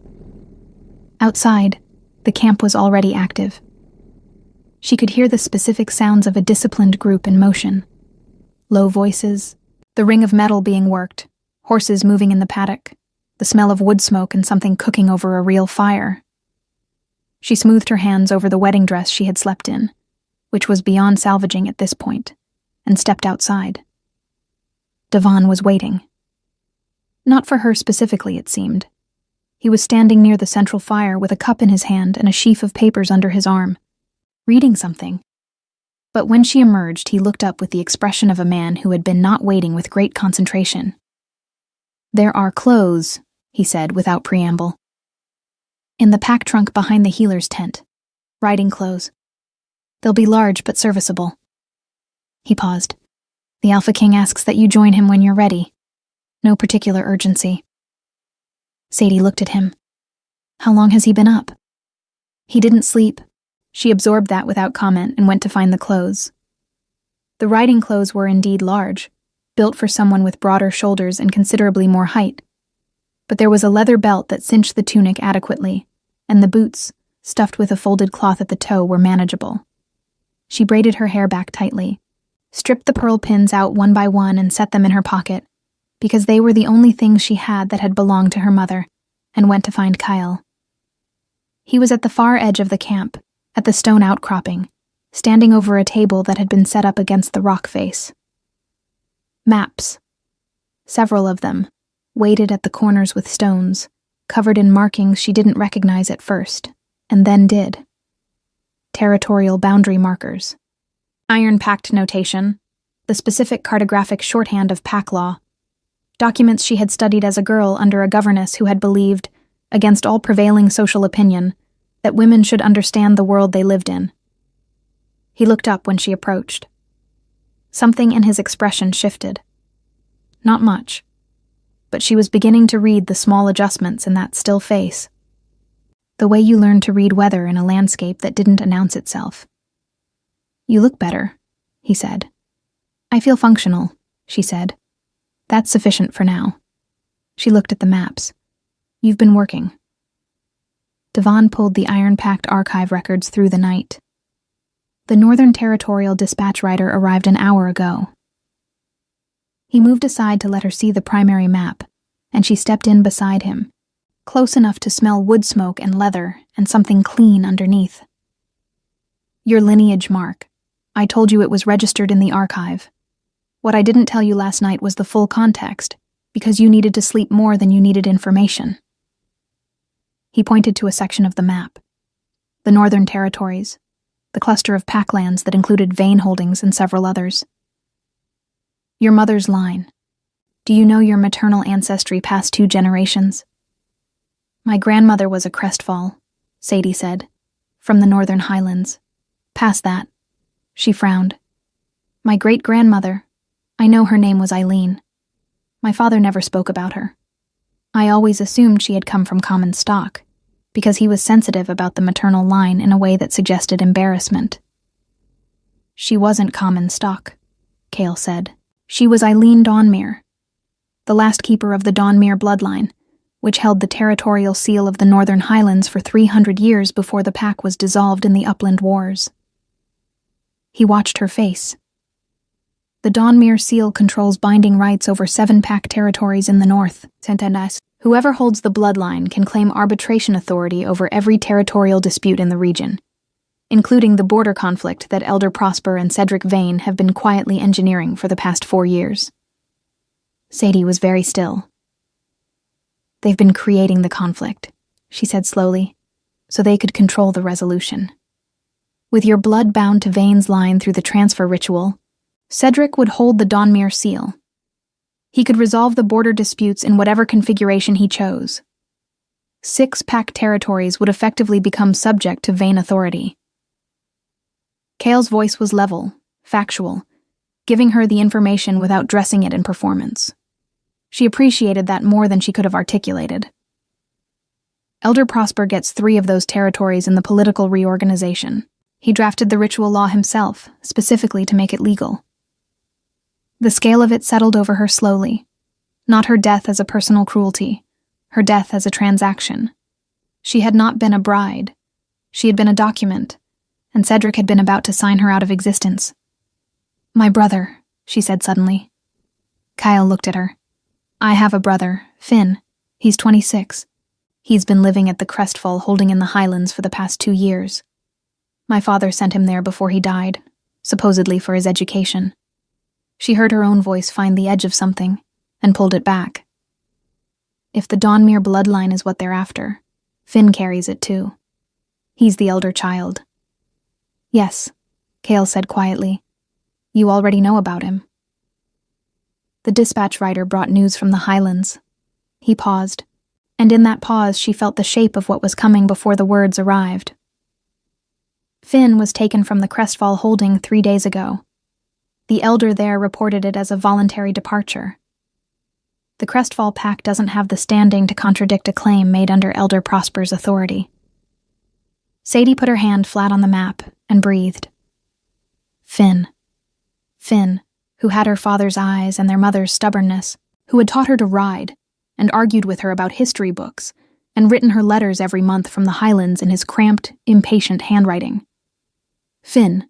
Outside, the camp was already active. She could hear the specific sounds of a disciplined group in motion. Low voices, the ring of metal being worked, horses moving in the paddock, the smell of wood smoke and something cooking over a real fire. She smoothed her hands over the wedding dress she had slept in, which was beyond salvaging at this point, and stepped outside. Devon was waiting. Not for her specifically, it seemed. He was standing near the central fire with a cup in his hand and a sheaf of papers under his arm, reading something. But when she emerged, he looked up with the expression of a man who had been not waiting with great concentration. There are clothes, he said without preamble. In the pack trunk behind the healer's tent. Riding clothes. They'll be large but serviceable. He paused. The Alpha King asks that you join him when you're ready. No particular urgency. Sadie looked at him. How long has he been up? He didn't sleep. She absorbed that without comment and went to find the clothes. The riding clothes were indeed large, built for someone with broader shoulders and considerably more height. But there was a leather belt that cinched the tunic adequately, and the boots, stuffed with a folded cloth at the toe, were manageable. She braided her hair back tightly, stripped the pearl pins out one by one and set them in her pocket, because they were the only things she had that had belonged to her mother, and went to find Kyle. He was at the far edge of the camp, at the stone outcropping, standing over a table that had been set up against the rock face. Maps. Several of them, weighted at the corners with stones, covered in markings she didn't recognize at first, and then did. Territorial boundary markers. Iron Pact notation, the specific cartographic shorthand of pack law. Documents she had studied as a girl under a governess who had believed, against all prevailing social opinion, that women should understand the world they lived in. He looked up when she approached. Something in his expression shifted. Not much, but she was beginning to read the small adjustments in that still face. The way you learned to read weather in a landscape that didn't announce itself. You look better, he said. I feel functional, she said. That's sufficient for now. She looked at the maps. You've been working. Devon pulled the iron-packed archive records through the night. The Northern Territorial dispatch rider arrived an hour ago. He moved aside to let her see the primary map, and she stepped in beside him, close enough to smell wood smoke and leather and something clean underneath. Your lineage mark. I told you it was registered in the archive. What I didn't tell you last night was the full context, because you needed to sleep more than you needed information. He pointed to a section of the map. The Northern Territories, the cluster of packlands that included Vane Holdings and several others. Your mother's line. Do you know your maternal ancestry past 2 generations? My grandmother was a Crestfall, Sadie said, from the Northern Highlands. Past that. She frowned. My great-grandmother, I know her name was Eileen. My father never spoke about her. I always assumed she had come from common stock, because he was sensitive about the maternal line in a way that suggested embarrassment. She wasn't common stock, Cale said. She was Eileen Dawnmere, the last keeper of the Dawnmere bloodline, which held the territorial seal of the Northern Highlands for 300 years before the pack was dissolved in the Upland Wars. He watched her face. The Dawnmere seal controls binding rights over 7 pack territories in the north. Whoever holds the bloodline can claim arbitration authority over every territorial dispute in the region, including the border conflict that Elder Prosper and Cedric Vane have been quietly engineering for the past 4 years. Sadie was very still. They've been creating the conflict, she said slowly, so they could control the resolution. With your blood bound to Vane's line through the transfer ritual, Cedric would hold the Dawnmere seal. He could resolve the border disputes in whatever configuration he chose. 6 pack territories would effectively become subject to Vane authority. Cale's voice was level, factual, giving her the information without dressing it in performance. She appreciated that more than she could have articulated. Elder Prosper gets 3 of those territories in the political reorganization. He drafted the ritual law himself, specifically to make it legal. The scale of it settled over her slowly. Not her death as a personal cruelty, her death as a transaction. She had not been a bride. She had been a document, and Cedric had been about to sign her out of existence. My brother, she said suddenly. Kyle looked at her. I have a brother, Finn. He's 26. He's been living at the Crestfall Holding in the Highlands for the past 2 years. My father sent him there before he died, supposedly for his education. She heard her own voice find the edge of something, and pulled it back. If the Dawnmere bloodline is what they're after, Finn carries it too. He's the elder child. Yes, Cale said quietly. You already know about him. The dispatch rider brought news from the Highlands. He paused, and in that pause she felt the shape of what was coming before the words arrived. Finn was taken from the Crestfall Holding 3 days ago. The elder there reported it as a voluntary departure. The Crestfall pack doesn't have the standing to contradict a claim made under Elder Prosper's authority. Sadie put her hand flat on the map and breathed. Finn. Finn, who had her father's eyes and their mother's stubbornness, who had taught her to ride, and argued with her about history books, and written her letters every month from the Highlands in his cramped, impatient handwriting. Finn,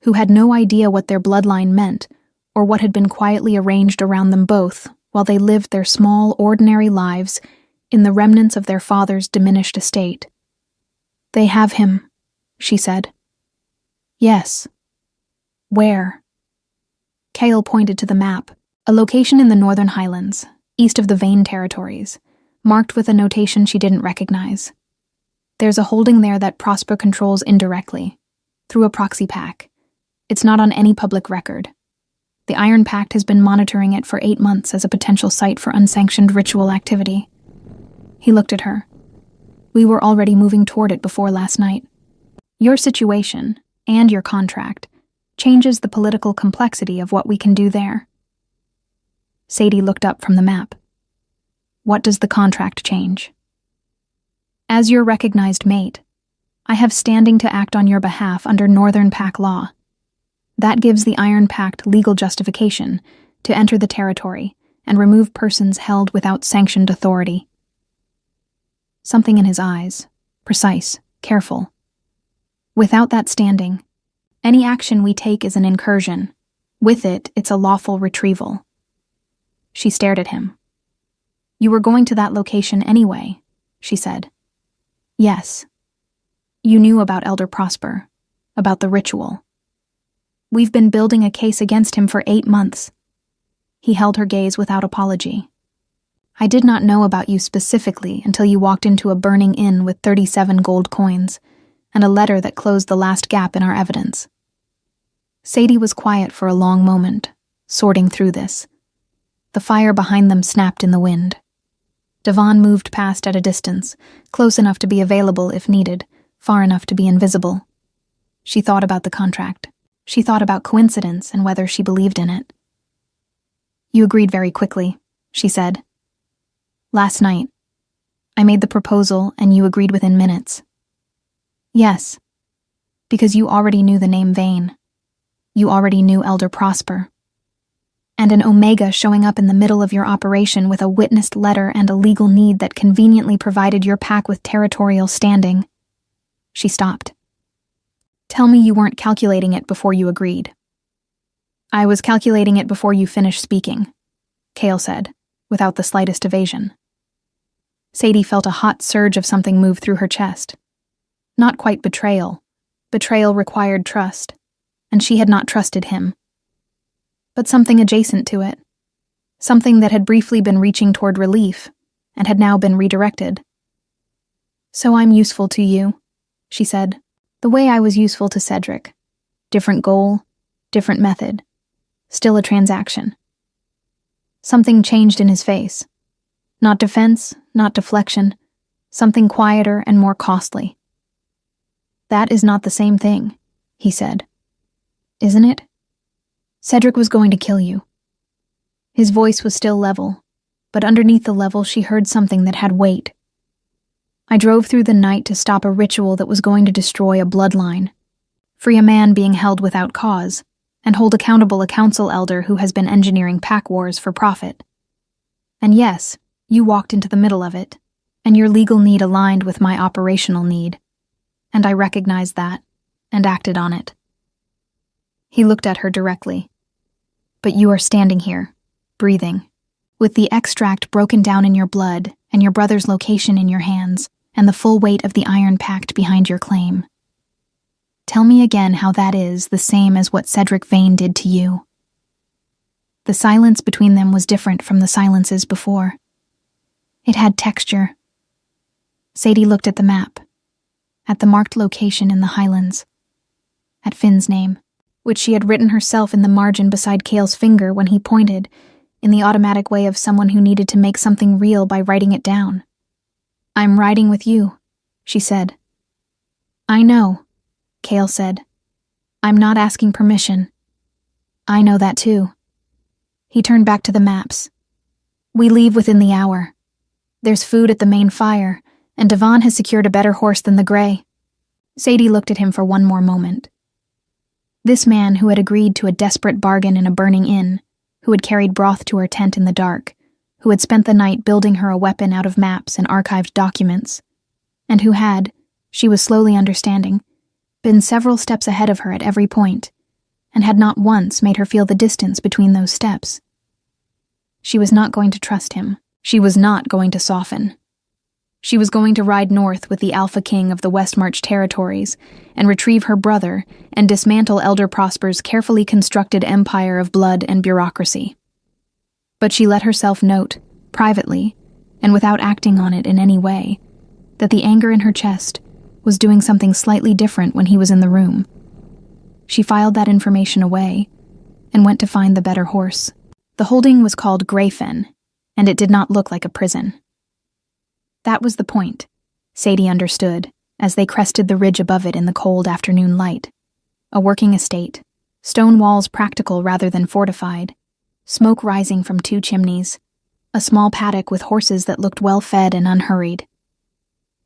who had no idea what their bloodline meant, or what had been quietly arranged around them both while they lived their small, ordinary lives in the remnants of their father's diminished estate. They have him, she said. Yes. Where? Cale pointed to the map, a location in the Northern Highlands, east of the Vane territories, marked with a notation she didn't recognize. There's a holding there that Prosper controls indirectly, through a proxy pack. It's not on any public record. The Iron Pact has been monitoring it for 8 months as a potential site for unsanctioned ritual activity. He looked at her. We were already moving toward it before last night. Your situation, and your contract, changes the political complexity of what we can do there. Sadie looked up from the map. What does the contract change? As your recognized mate, I have standing to act on your behalf under Northern Pack law. That gives the Iron Pact legal justification to enter the territory and remove persons held without sanctioned authority. Something in his eyes, precise, careful. Without that standing, any action we take is an incursion. With it, it's a lawful retrieval. She stared at him. You were going to that location anyway, she said. Yes. You knew about Elder Prosper, about the ritual. We've been building a case against him for 8 months. He held her gaze without apology. I did not know about you specifically until you walked into a burning inn with 37 gold coins and a letter that closed the last gap in our evidence. Sadie was quiet for a long moment, sorting through this. The fire behind them snapped in the wind. Devon moved past at a distance, close enough to be available if needed, far enough to be invisible. She thought about the contract. She thought about coincidence and whether she believed in it. You agreed very quickly, she said. Last night, I made the proposal and you agreed within minutes. Yes, because you already knew the name Vane. You already knew Elder Prosper. And an Omega showing up in the middle of your operation with a witnessed letter and a legal need that conveniently provided your pack with territorial standing. She stopped. Tell me you weren't calculating it before you agreed. I was calculating it before you finished speaking, Cale said, without the slightest evasion. Sadie felt a hot surge of something move through her chest. Not quite betrayal. Betrayal required trust, and she had not trusted him. But something adjacent to it. Something that had briefly been reaching toward relief, and had now been redirected. So I'm useful to you, she said, the way I was useful to Cedric. Different goal, different method. Still a transaction. Something changed in his face. Not defense, not deflection. Something quieter and more costly. That is not the same thing, he said. Isn't it? Cedric was going to kill you. His voice was still level, but underneath the level she heard something that had weight. I drove through the night to stop a ritual that was going to destroy a bloodline, free a man being held without cause, and hold accountable a council elder who has been engineering pack wars for profit. And yes, you walked into the middle of it, and your legal need aligned with my operational need. And I recognized that, and acted on it. He looked at her directly. But you are standing here, breathing, with the extract broken down in your blood and your brother's location in your hands, and the full weight of the Iron Pact behind your claim. Tell me again how that is the same as what Cedric Vane did to you. The silence between them was different from the silences before. It had texture. Sadie looked at the map, at the marked location in the Highlands, at Finn's name, which she had written herself in the margin beside Cale's finger when he pointed, in the automatic way of someone who needed to make something real by writing it down. I'm riding with you, she said. I know, Cale said. I'm not asking permission. I know that too. He turned back to the maps. We leave within the hour. There's food at the main fire, and Devon has secured a better horse than the Grey. Sadie looked at him for one more moment. This man who had agreed to a desperate bargain in a burning inn, who had carried broth to her tent in the dark, who had spent the night building her a weapon out of maps and archived documents, and who had, she was slowly understanding, been several steps ahead of her at every point, and had not once made her feel the distance between those steps. She was not going to trust him. She was not going to soften. She was going to ride north with the Alpha King of the Westmarch territories and retrieve her brother and dismantle Elder Prosper's carefully constructed empire of blood and bureaucracy. But she let herself note, privately, and without acting on it in any way, that the anger in her chest was doing something slightly different when he was in the room. She filed that information away and went to find the better horse. The holding was called Greyfen, and it did not look like a prison. That was the point, Sadie understood, as they crested the ridge above it in the cold afternoon light. A working estate, stone walls practical rather than fortified, smoke rising from 2 chimneys, a small paddock with horses that looked well-fed and unhurried.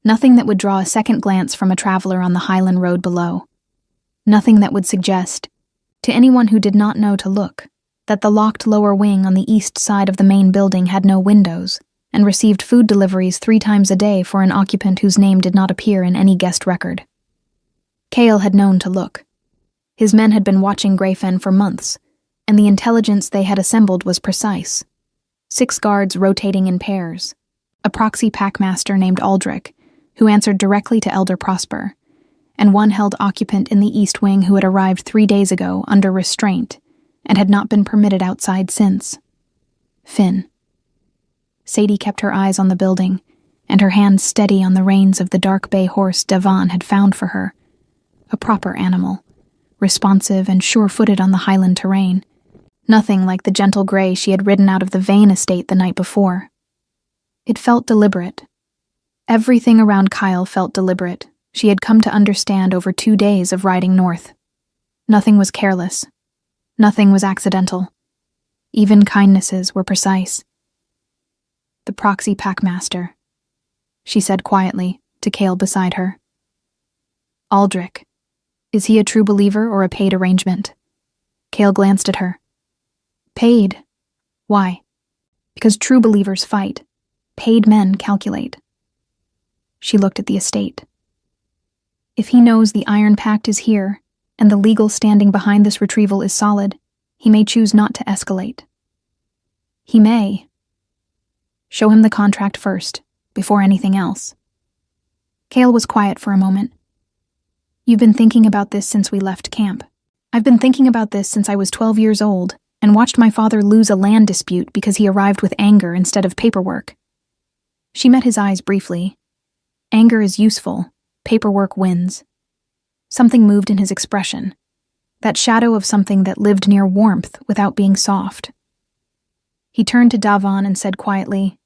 Nothing that would draw a second glance from a traveler on the Highland Road below. Nothing that would suggest, to anyone who did not know to look, that the locked lower wing on the east side of the main building had no windows and received food deliveries 3 times a day for an occupant whose name did not appear in any guest record. Cale had known to look. His men had been watching Greyfen for months, and the intelligence they had assembled was precise. 6 guards rotating in pairs, a proxy packmaster named Aldrich, who answered directly to Elder Prosper, and one held occupant in the East Wing who had arrived 3 days ago under restraint and had not been permitted outside since. Finn. Sadie kept her eyes on the building, and her hands steady on the reins of the dark bay horse Devon had found for her. A proper animal, responsive and sure-footed on the highland terrain, nothing like the gentle gray she had ridden out of the Vane estate the night before. It felt deliberate. Everything around Kyle felt deliberate. She had come to understand over 2 days of riding north. Nothing was careless. Nothing was accidental. Even kindnesses were precise. The proxy packmaster, she said quietly to Cale beside her. Aldrich. Is he a true believer or a paid arrangement? Cale glanced at her. Paid. Why? Because true believers fight. Paid men calculate. She looked at the estate. If he knows the Iron Pact is here, and the legal standing behind this retrieval is solid, he may choose not to escalate. He may. Show him the contract first, before anything else. Cale was quiet for a moment. You've been thinking about this since we left camp. I've been thinking about this since I was 12 years old, and watched my father lose a land dispute because he arrived with anger instead of paperwork. She met his eyes briefly. Anger is useful. Paperwork wins. Something moved in his expression, that shadow of something that lived near warmth without being soft. He turned to Davon and said quietly,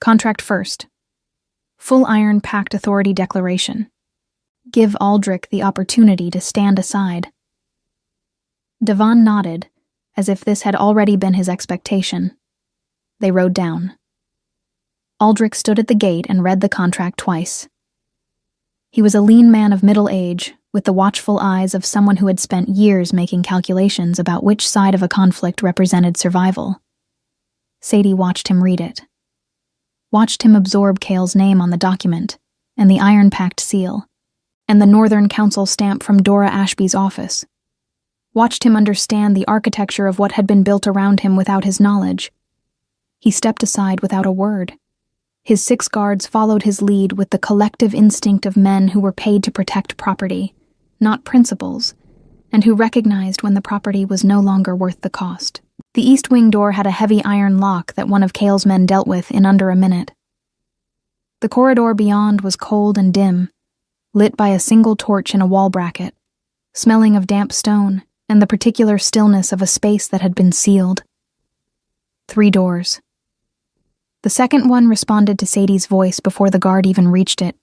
Contract first. Full Iron Pact Authority Declaration. Give Aldrich the opportunity to stand aside. Davon nodded, as if this had already been his expectation. They rode down. Aldrich stood at the gate and read the contract twice. He was a lean man of middle age, with the watchful eyes of someone who had spent years making calculations about which side of a conflict represented survival. Sadie watched him read it. Watched him absorb Cale's name on the document, and the Iron Pact seal, and the Northern Council stamp from Dora Ashby's office. Watched him understand the architecture of what had been built around him without his knowledge. He stepped aside without a word. His 6 guards followed his lead with the collective instinct of men who were paid to protect property, not principles, and who recognized when the property was no longer worth the cost. The east wing door had a heavy iron lock that one of Cale's men dealt with in under a minute. The corridor beyond was cold and dim, lit by a single torch in a wall bracket, smelling of damp stone and the particular stillness of a space that had been sealed. 3 doors. The second one responded to Sadie's voice before the guard even reached it.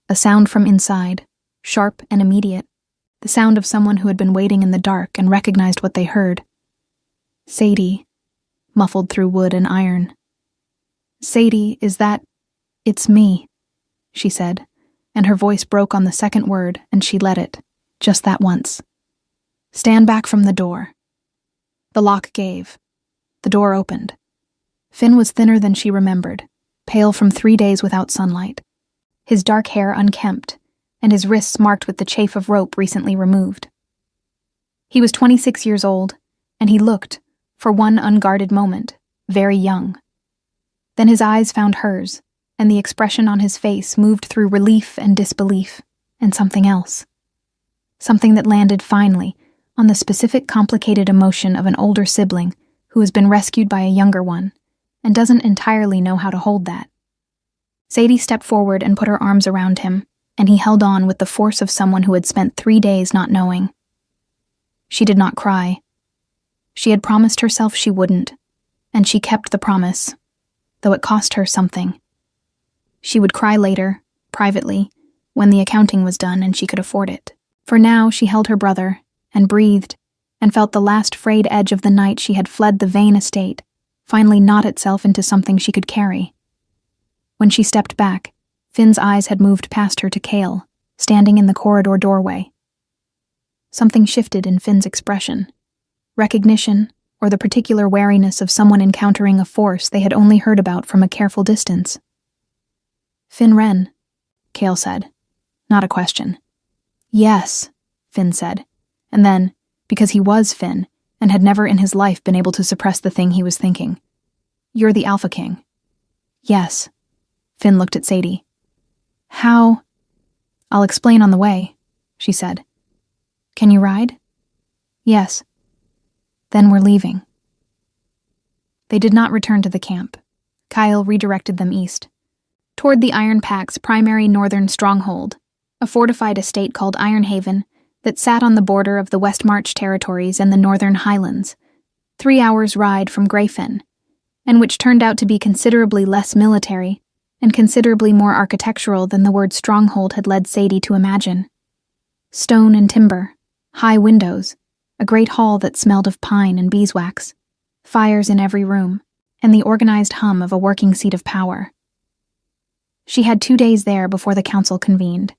A sound from inside, sharp and immediate, the sound of someone who had been waiting in the dark and recognized what they heard. Sadie, muffled through wood and iron. Sadie, is that... It's me, she said, and her voice broke on the second word, and she let it, just that once. Stand back from the door. The lock gave. The door opened. Finn was thinner than she remembered, pale from 3 days without sunlight, his dark hair unkempt, and his wrists marked with the chafe of rope recently removed. He was 26 years old, and he looked, for one unguarded moment, very young. Then his eyes found hers, and the expression on his face moved through relief and disbelief, and something else. Something that landed finally on the specific complicated emotion of an older sibling who has been rescued by a younger one, and doesn't entirely know how to hold that. Sadie stepped forward and put her arms around him, and he held on with the force of someone who had spent 3 days not knowing. She did not cry. She had promised herself she wouldn't, and she kept the promise, though it cost her something. She would cry later, privately, when the accounting was done and she could afford it. For now she held her brother, and breathed, and felt the last frayed edge of the night she had fled the Vane estate finally knot itself into something she could carry. When she stepped back, Finn's eyes had moved past her to Cale, standing in the corridor doorway. Something shifted in Finn's expression. Recognition, or the particular wariness of someone encountering a force they had only heard about from a careful distance. "Finn Wren," Cale said. Not a question. "Yes," Finn said, and then, because he was Finn, and had never in his life been able to suppress the thing he was thinking, "You're the Alpha King." "Yes." Finn looked at Sadie. "How?" "I'll explain on the way," she said. "Can you ride?" "Yes." "Then we're leaving." They did not return to the camp. Kyle redirected them east, toward the Iron Pack's primary northern stronghold, a fortified estate called Ironhaven that sat on the border of the West March territories and the Northern Highlands, 3 hours' ride from Greyfin, and which turned out to be considerably less military and considerably more architectural than the word stronghold had led Sadie to imagine. Stone and timber, high windows, a great hall that smelled of pine and beeswax, fires in every room, and the organized hum of a working seat of power. She had 2 days there before the council convened.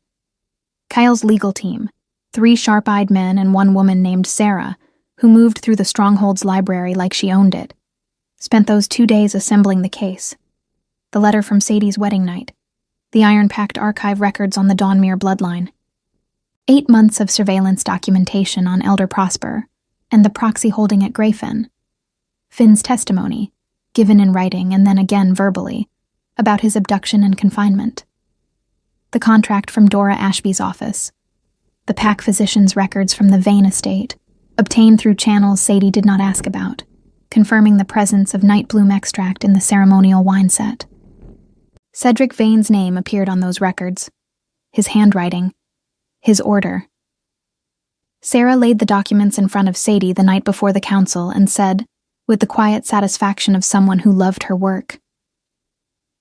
Kyle's legal team, 3 sharp-eyed men and 1 woman named Sarah, who moved through the Stronghold's library like she owned it, spent those 2 days assembling the case. The letter from Sadie's wedding night, the Iron-Packed archive records on the Dawnmere bloodline, 8 months of surveillance documentation on Elder Prosper, and the proxy holding at Greyfin, Finn's testimony, given in writing and then again verbally, about his abduction and confinement, the contract from Dora Ashby's office, the Pack physician's records from the Vane estate, obtained through channels Sadie did not ask about, confirming the presence of night bloom extract in the ceremonial wine set. Cedric Vane's name appeared on those records, his handwriting, his order. Sarah laid the documents in front of Sadie the night before the council and said, with the quiet satisfaction of someone who loved her work,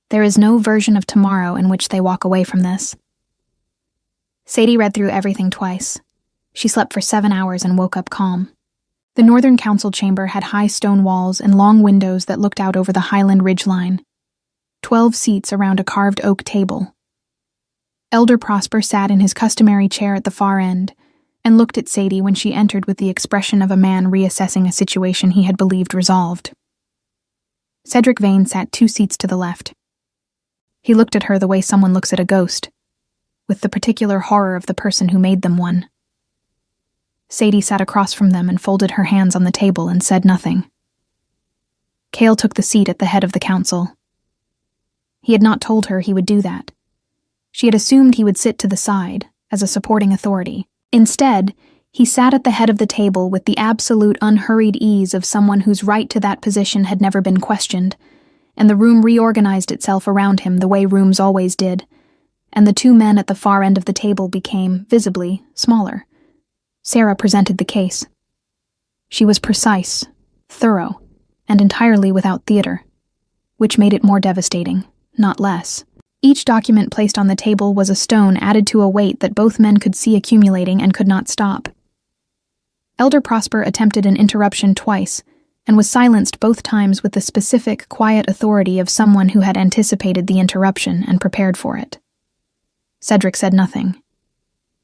"There is no version of tomorrow in which they walk away from this." Sadie read through everything twice. She slept for 7 hours and woke up calm. The Northern Council chamber had high stone walls and long windows that looked out over the Highland ridgeline. 12 seats around a carved oak table. Elder Prosper sat in his customary chair at the far end and looked at Sadie when she entered with the expression of a man reassessing a situation he had believed resolved. Cedric Vane sat 2 seats to the left. He looked at her the way someone looks at a ghost, with the particular horror of the person who made them one. Sadie sat across from them and folded her hands on the table and said nothing. Cale took the seat at the head of the council. He had not told her he would do that. She had assumed he would sit to the side, as a supporting authority. Instead, he sat at the head of the table with the absolute unhurried ease of someone whose right to that position had never been questioned, and the room reorganized itself around him the way rooms always did, and the 2 men at the far end of the table became, visibly, smaller. Sarah presented the case. She was precise, thorough, and entirely without theater, which made it more devastating, not less. Each document placed on the table was a stone added to a weight that both men could see accumulating and could not stop. Elder Prosper attempted an interruption twice, and was silenced both times with the specific, quiet authority of someone who had anticipated the interruption and prepared for it. Cedric said nothing.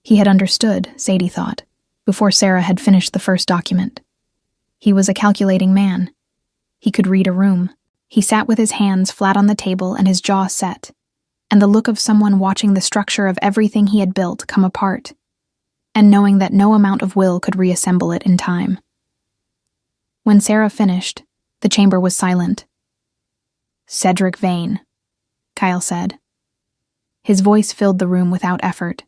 He had understood, Sadie thought, before Sarah had finished the first document. He was a calculating man. He could read a room. He sat with his hands flat on the table and his jaw set, and the look of someone watching the structure of everything he had built come apart, and knowing that no amount of will could reassemble it in time. When Sarah finished, the chamber was silent. "Cedric Vane," Kyle said. His voice filled the room without effort,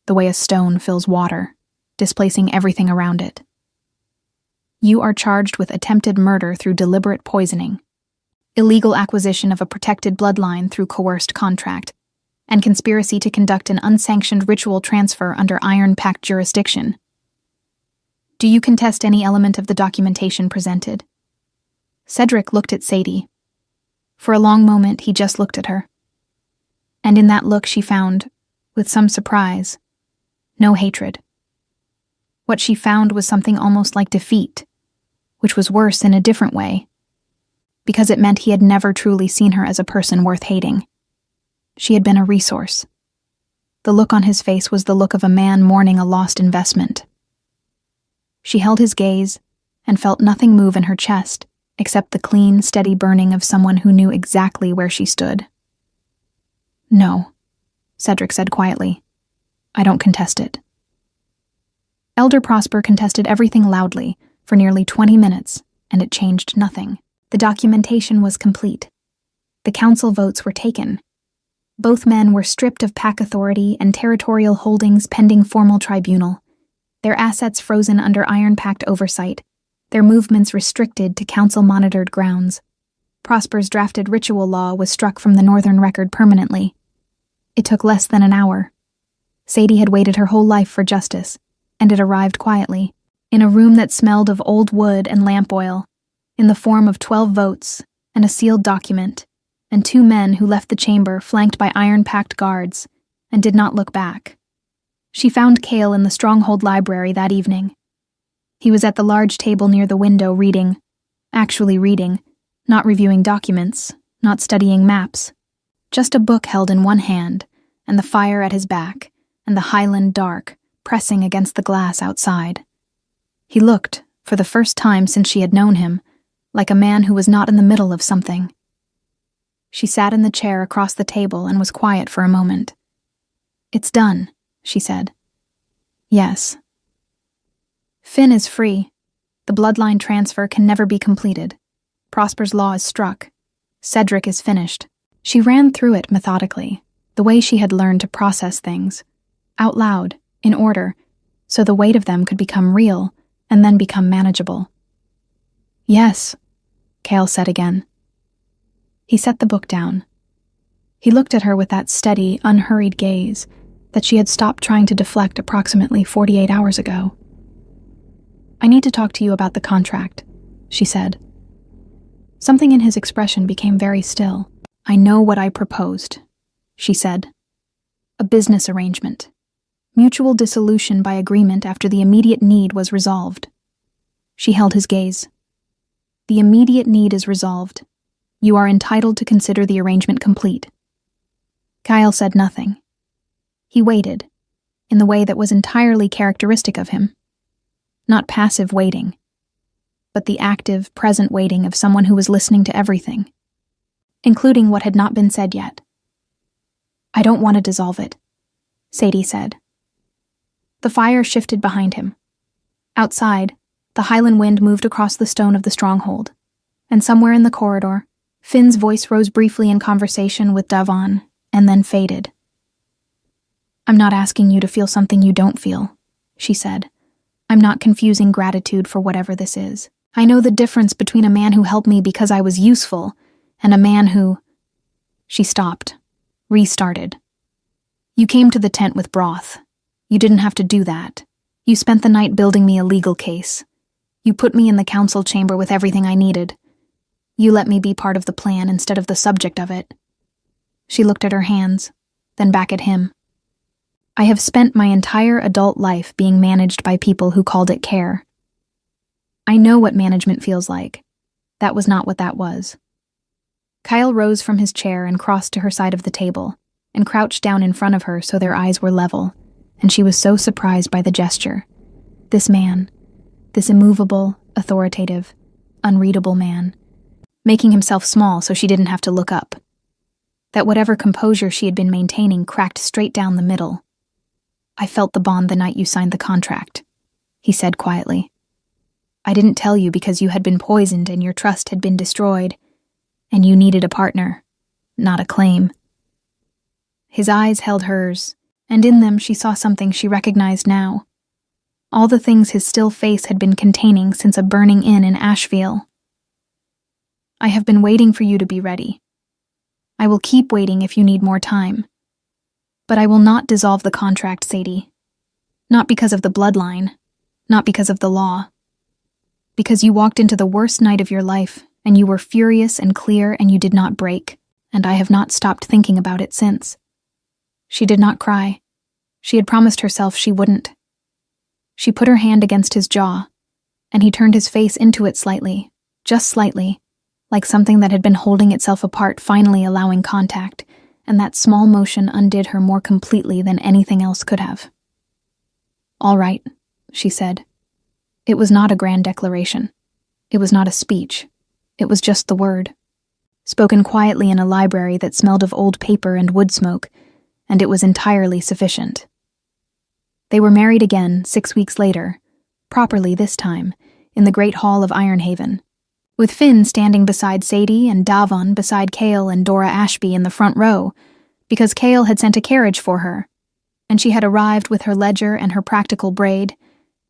the way a stone fills water, displacing everything around it. "You are charged with attempted murder through deliberate poisoning, illegal acquisition of a protected bloodline through coerced contract, and conspiracy to conduct an unsanctioned ritual transfer under Iron Pact jurisdiction. Do you contest any element of the documentation presented?" Cedric looked at Sadie. For a long moment, he just looked at her. And in that look she found, with some surprise, no hatred. What she found was something almost like defeat, which was worse in a different way, because it meant he had never truly seen her as a person worth hating. She had been a resource. The look on his face was the look of a man mourning a lost investment. She held his gaze and felt nothing move in her chest except the clean, steady burning of someone who knew exactly where she stood. "No," Cedric said quietly. "I don't contest it." Elder Prosper contested everything loudly for nearly 20 minutes, and it changed nothing. The documentation was complete. The council votes were taken. Both men were stripped of pack authority and territorial holdings pending formal tribunal, their assets frozen under Iron Pact oversight, their movements restricted to council-monitored grounds. Prosper's drafted ritual law was struck from the Northern record permanently. It took less than an hour. Sadie had waited her whole life for justice, and it arrived quietly, in a room that smelled of old wood and lamp oil, in the form of 12 votes and a sealed document, and 2 men who left the chamber flanked by Iron Pact guards and did not look back. She found Cale in the Stronghold library that evening. He was at the large table near the window reading, not reviewing documents, not studying maps, just a book held in one hand and the fire at his back and the Highland dark pressing against the glass outside. He looked, for the first time since she had known him, like a man who was not in the middle of something. She sat in the chair across the table and was quiet for a moment. "It's done," she said. "Yes." "Finn is free. The bloodline transfer can never be completed. Prosper's law is struck. Cedric is finished." She ran through it methodically, the way she had learned to process things, out loud, in order, so the weight of them could become real and then become manageable. "Yes," Cale said again. He set the book down. He looked at her with that steady, unhurried gaze that she had stopped trying to deflect approximately 48 hours ago. "I need to talk to you about the contract," she said. Something in his expression became very still. "I know what I proposed," she said. "A business arrangement. Mutual dissolution by agreement after the immediate need was resolved." She held his gaze. "The immediate need is resolved. You are entitled to consider the arrangement complete." Kyle said nothing. He waited, in the way that was entirely characteristic of him. Not passive waiting, but the active, present waiting of someone who was listening to everything, including what had not been said yet. "I don't want to dissolve it," Sadie said. The fire shifted behind him. Outside, the Highland wind moved across the stone of the stronghold, and somewhere in the corridor, Finn's voice rose briefly in conversation with Davon, and then faded. "I'm not asking you to feel something you don't feel," she said. "I'm not confusing gratitude for whatever this is. I know the difference between a man who helped me because I was useful and a man who—" She stopped, restarted. "You came to the tent with broth. You didn't have to do that. You spent the night building me a legal case. You put me in the council chamber with everything I needed. You let me be part of the plan instead of the subject of it." She looked at her hands, then back at him. "I have spent my entire adult life being managed by people who called it care. I know what management feels like. That was not what that was." Kyle rose from his chair and crossed to her side of the table, and crouched down in front of her so their eyes were level, and she was so surprised by the gesture. This man, this immovable, authoritative, unreadable man, making himself small so she didn't have to look up. That whatever composure she had been maintaining cracked straight down the middle. "I felt the bond the night you signed the contract," he said quietly. "I didn't tell you because you had been poisoned and your trust had been destroyed, and you needed a partner, not a claim." His eyes held hers, and in them she saw something she recognized now. All the things his still face had been containing since a burning inn in Asheville. "I have been waiting for you to be ready. I will keep waiting if you need more time. But I will not dissolve the contract, Sadie. Not because of the bloodline, not because of the law. Because you walked into the worst night of your life, and you were furious and clear and you did not break, and I have not stopped thinking about it since." She did not cry. She had promised herself she wouldn't. She put her hand against his jaw, and he turned his face into it slightly, just slightly, like something that had been holding itself apart finally allowing contact, and that small motion undid her more completely than anything else could have. "All right," she said. It was not a grand declaration. It was not a speech. It was just the word, spoken quietly in a library that smelled of old paper and wood smoke, and it was entirely sufficient. They were married again 6 weeks later, properly this time, in the great hall of Ironhaven, with Finn standing beside Sadie and Davon beside Cale and Dora Ashby in the front row, because Cale had sent a carriage for her, and she had arrived with her ledger and her practical braid,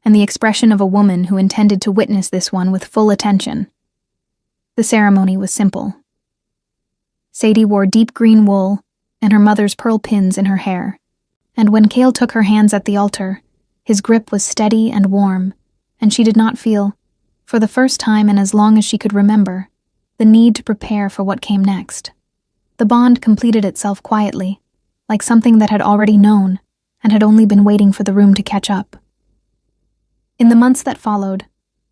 and the expression of a woman who intended to witness this one with full attention. The ceremony was simple. Sadie wore deep green wool and her mother's pearl pins in her hair, and when Cale took her hands at the altar, his grip was steady and warm, and she did not feel, for the first time in as long as she could remember, the need to prepare for what came next. The bond completed itself quietly, like something that had already known and had only been waiting for the room to catch up. In the months that followed,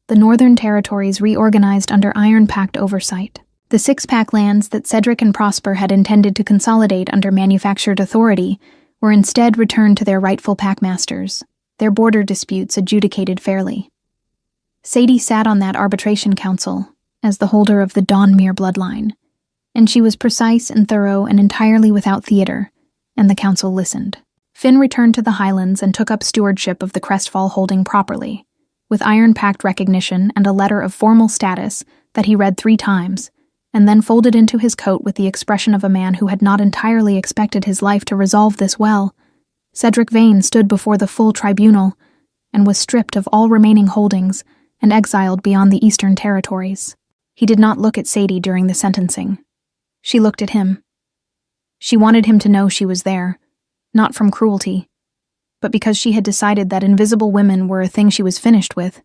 the Northern Territories reorganized under Iron Pact oversight. The six-pack lands that Cedric and Prosper had intended to consolidate under manufactured authority were instead returned to their rightful packmasters, their border disputes adjudicated fairly. Sadie sat on that arbitration council as the holder of the Dawnmere bloodline, and she was precise and thorough and entirely without theater, and the council listened. Finn returned to the Highlands and took up stewardship of the Crestfall holding properly, with Iron Pact recognition and a letter of formal status that he read 3 times, and then folded into his coat with the expression of a man who had not entirely expected his life to resolve this well. Cedric Vane stood before the full tribunal and was stripped of all remaining holdings and exiled beyond the Eastern Territories. He did not look at Sadie during the sentencing. She looked at him. She wanted him to know she was there, not from cruelty, but because she had decided that invisible women were a thing she was finished with,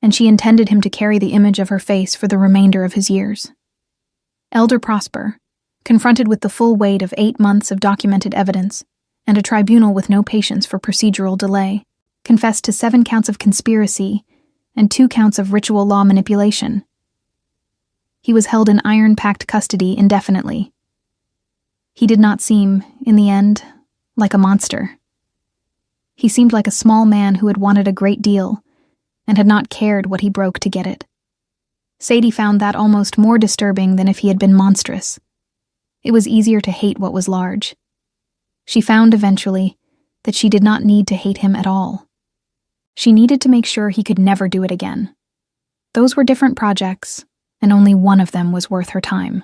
and she intended him to carry the image of her face for the remainder of his years. Elder Prosper, confronted with the full weight of 8 months of documented evidence and a tribunal with no patience for procedural delay, confessed to 7 counts of conspiracy and 2 counts of ritual law manipulation. He was held in Iron Pact custody indefinitely. He did not seem, in the end, like a monster. He seemed like a small man who had wanted a great deal and had not cared what he broke to get it. Sadie found that almost more disturbing than if he had been monstrous. It was easier to hate what was large. She found eventually that she did not need to hate him at all. She needed to make sure he could never do it again. Those were different projects, and only one of them was worth her time.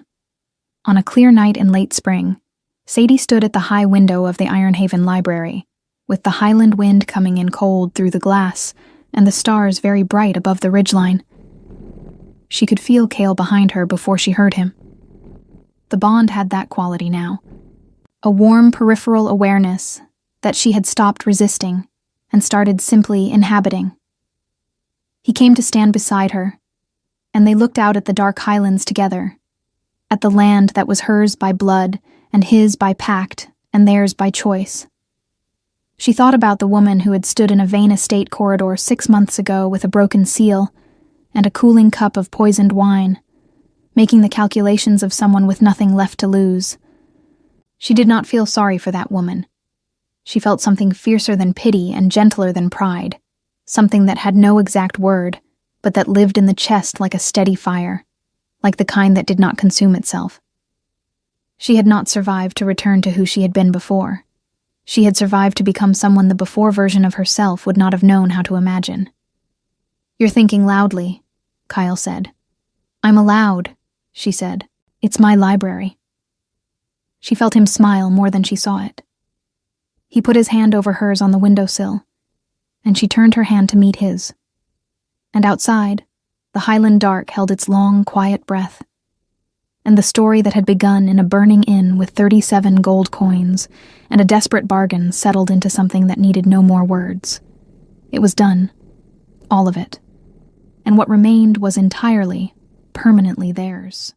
On a clear night in late spring, Sadie stood at the high window of the Ironhaven Library, with the Highland wind coming in cold through the glass and the stars very bright above the ridgeline. She could feel Cale behind her before she heard him. The bond had that quality now, a warm peripheral awareness that she had stopped resisting and started simply inhabiting. He came to stand beside her, and they looked out at the dark highlands together, at the land that was hers by blood and his by pact and theirs by choice. She thought about the woman who had stood in a Vane estate corridor 6 months ago with a broken seal and a cooling cup of poisoned wine, making the calculations of someone with nothing left to lose. She did not feel sorry for that woman. She felt something fiercer than pity and gentler than pride, something that had no exact word, but that lived in the chest like a steady fire, like the kind that did not consume itself. She had not survived to return to who she had been before. She had survived to become someone the before version of herself would not have known how to imagine. "You're thinking loudly," Kyle said. "I'm allowed," she said. "It's my library." She felt him smile more than she saw it. He put his hand over hers on the windowsill, and she turned her hand to meet his. And outside, the Highland dark held its long, quiet breath, and the story that had begun in a burning inn with 37 gold coins and a desperate bargain settled into something that needed no more words. It was done, all of it, and what remained was entirely, permanently theirs.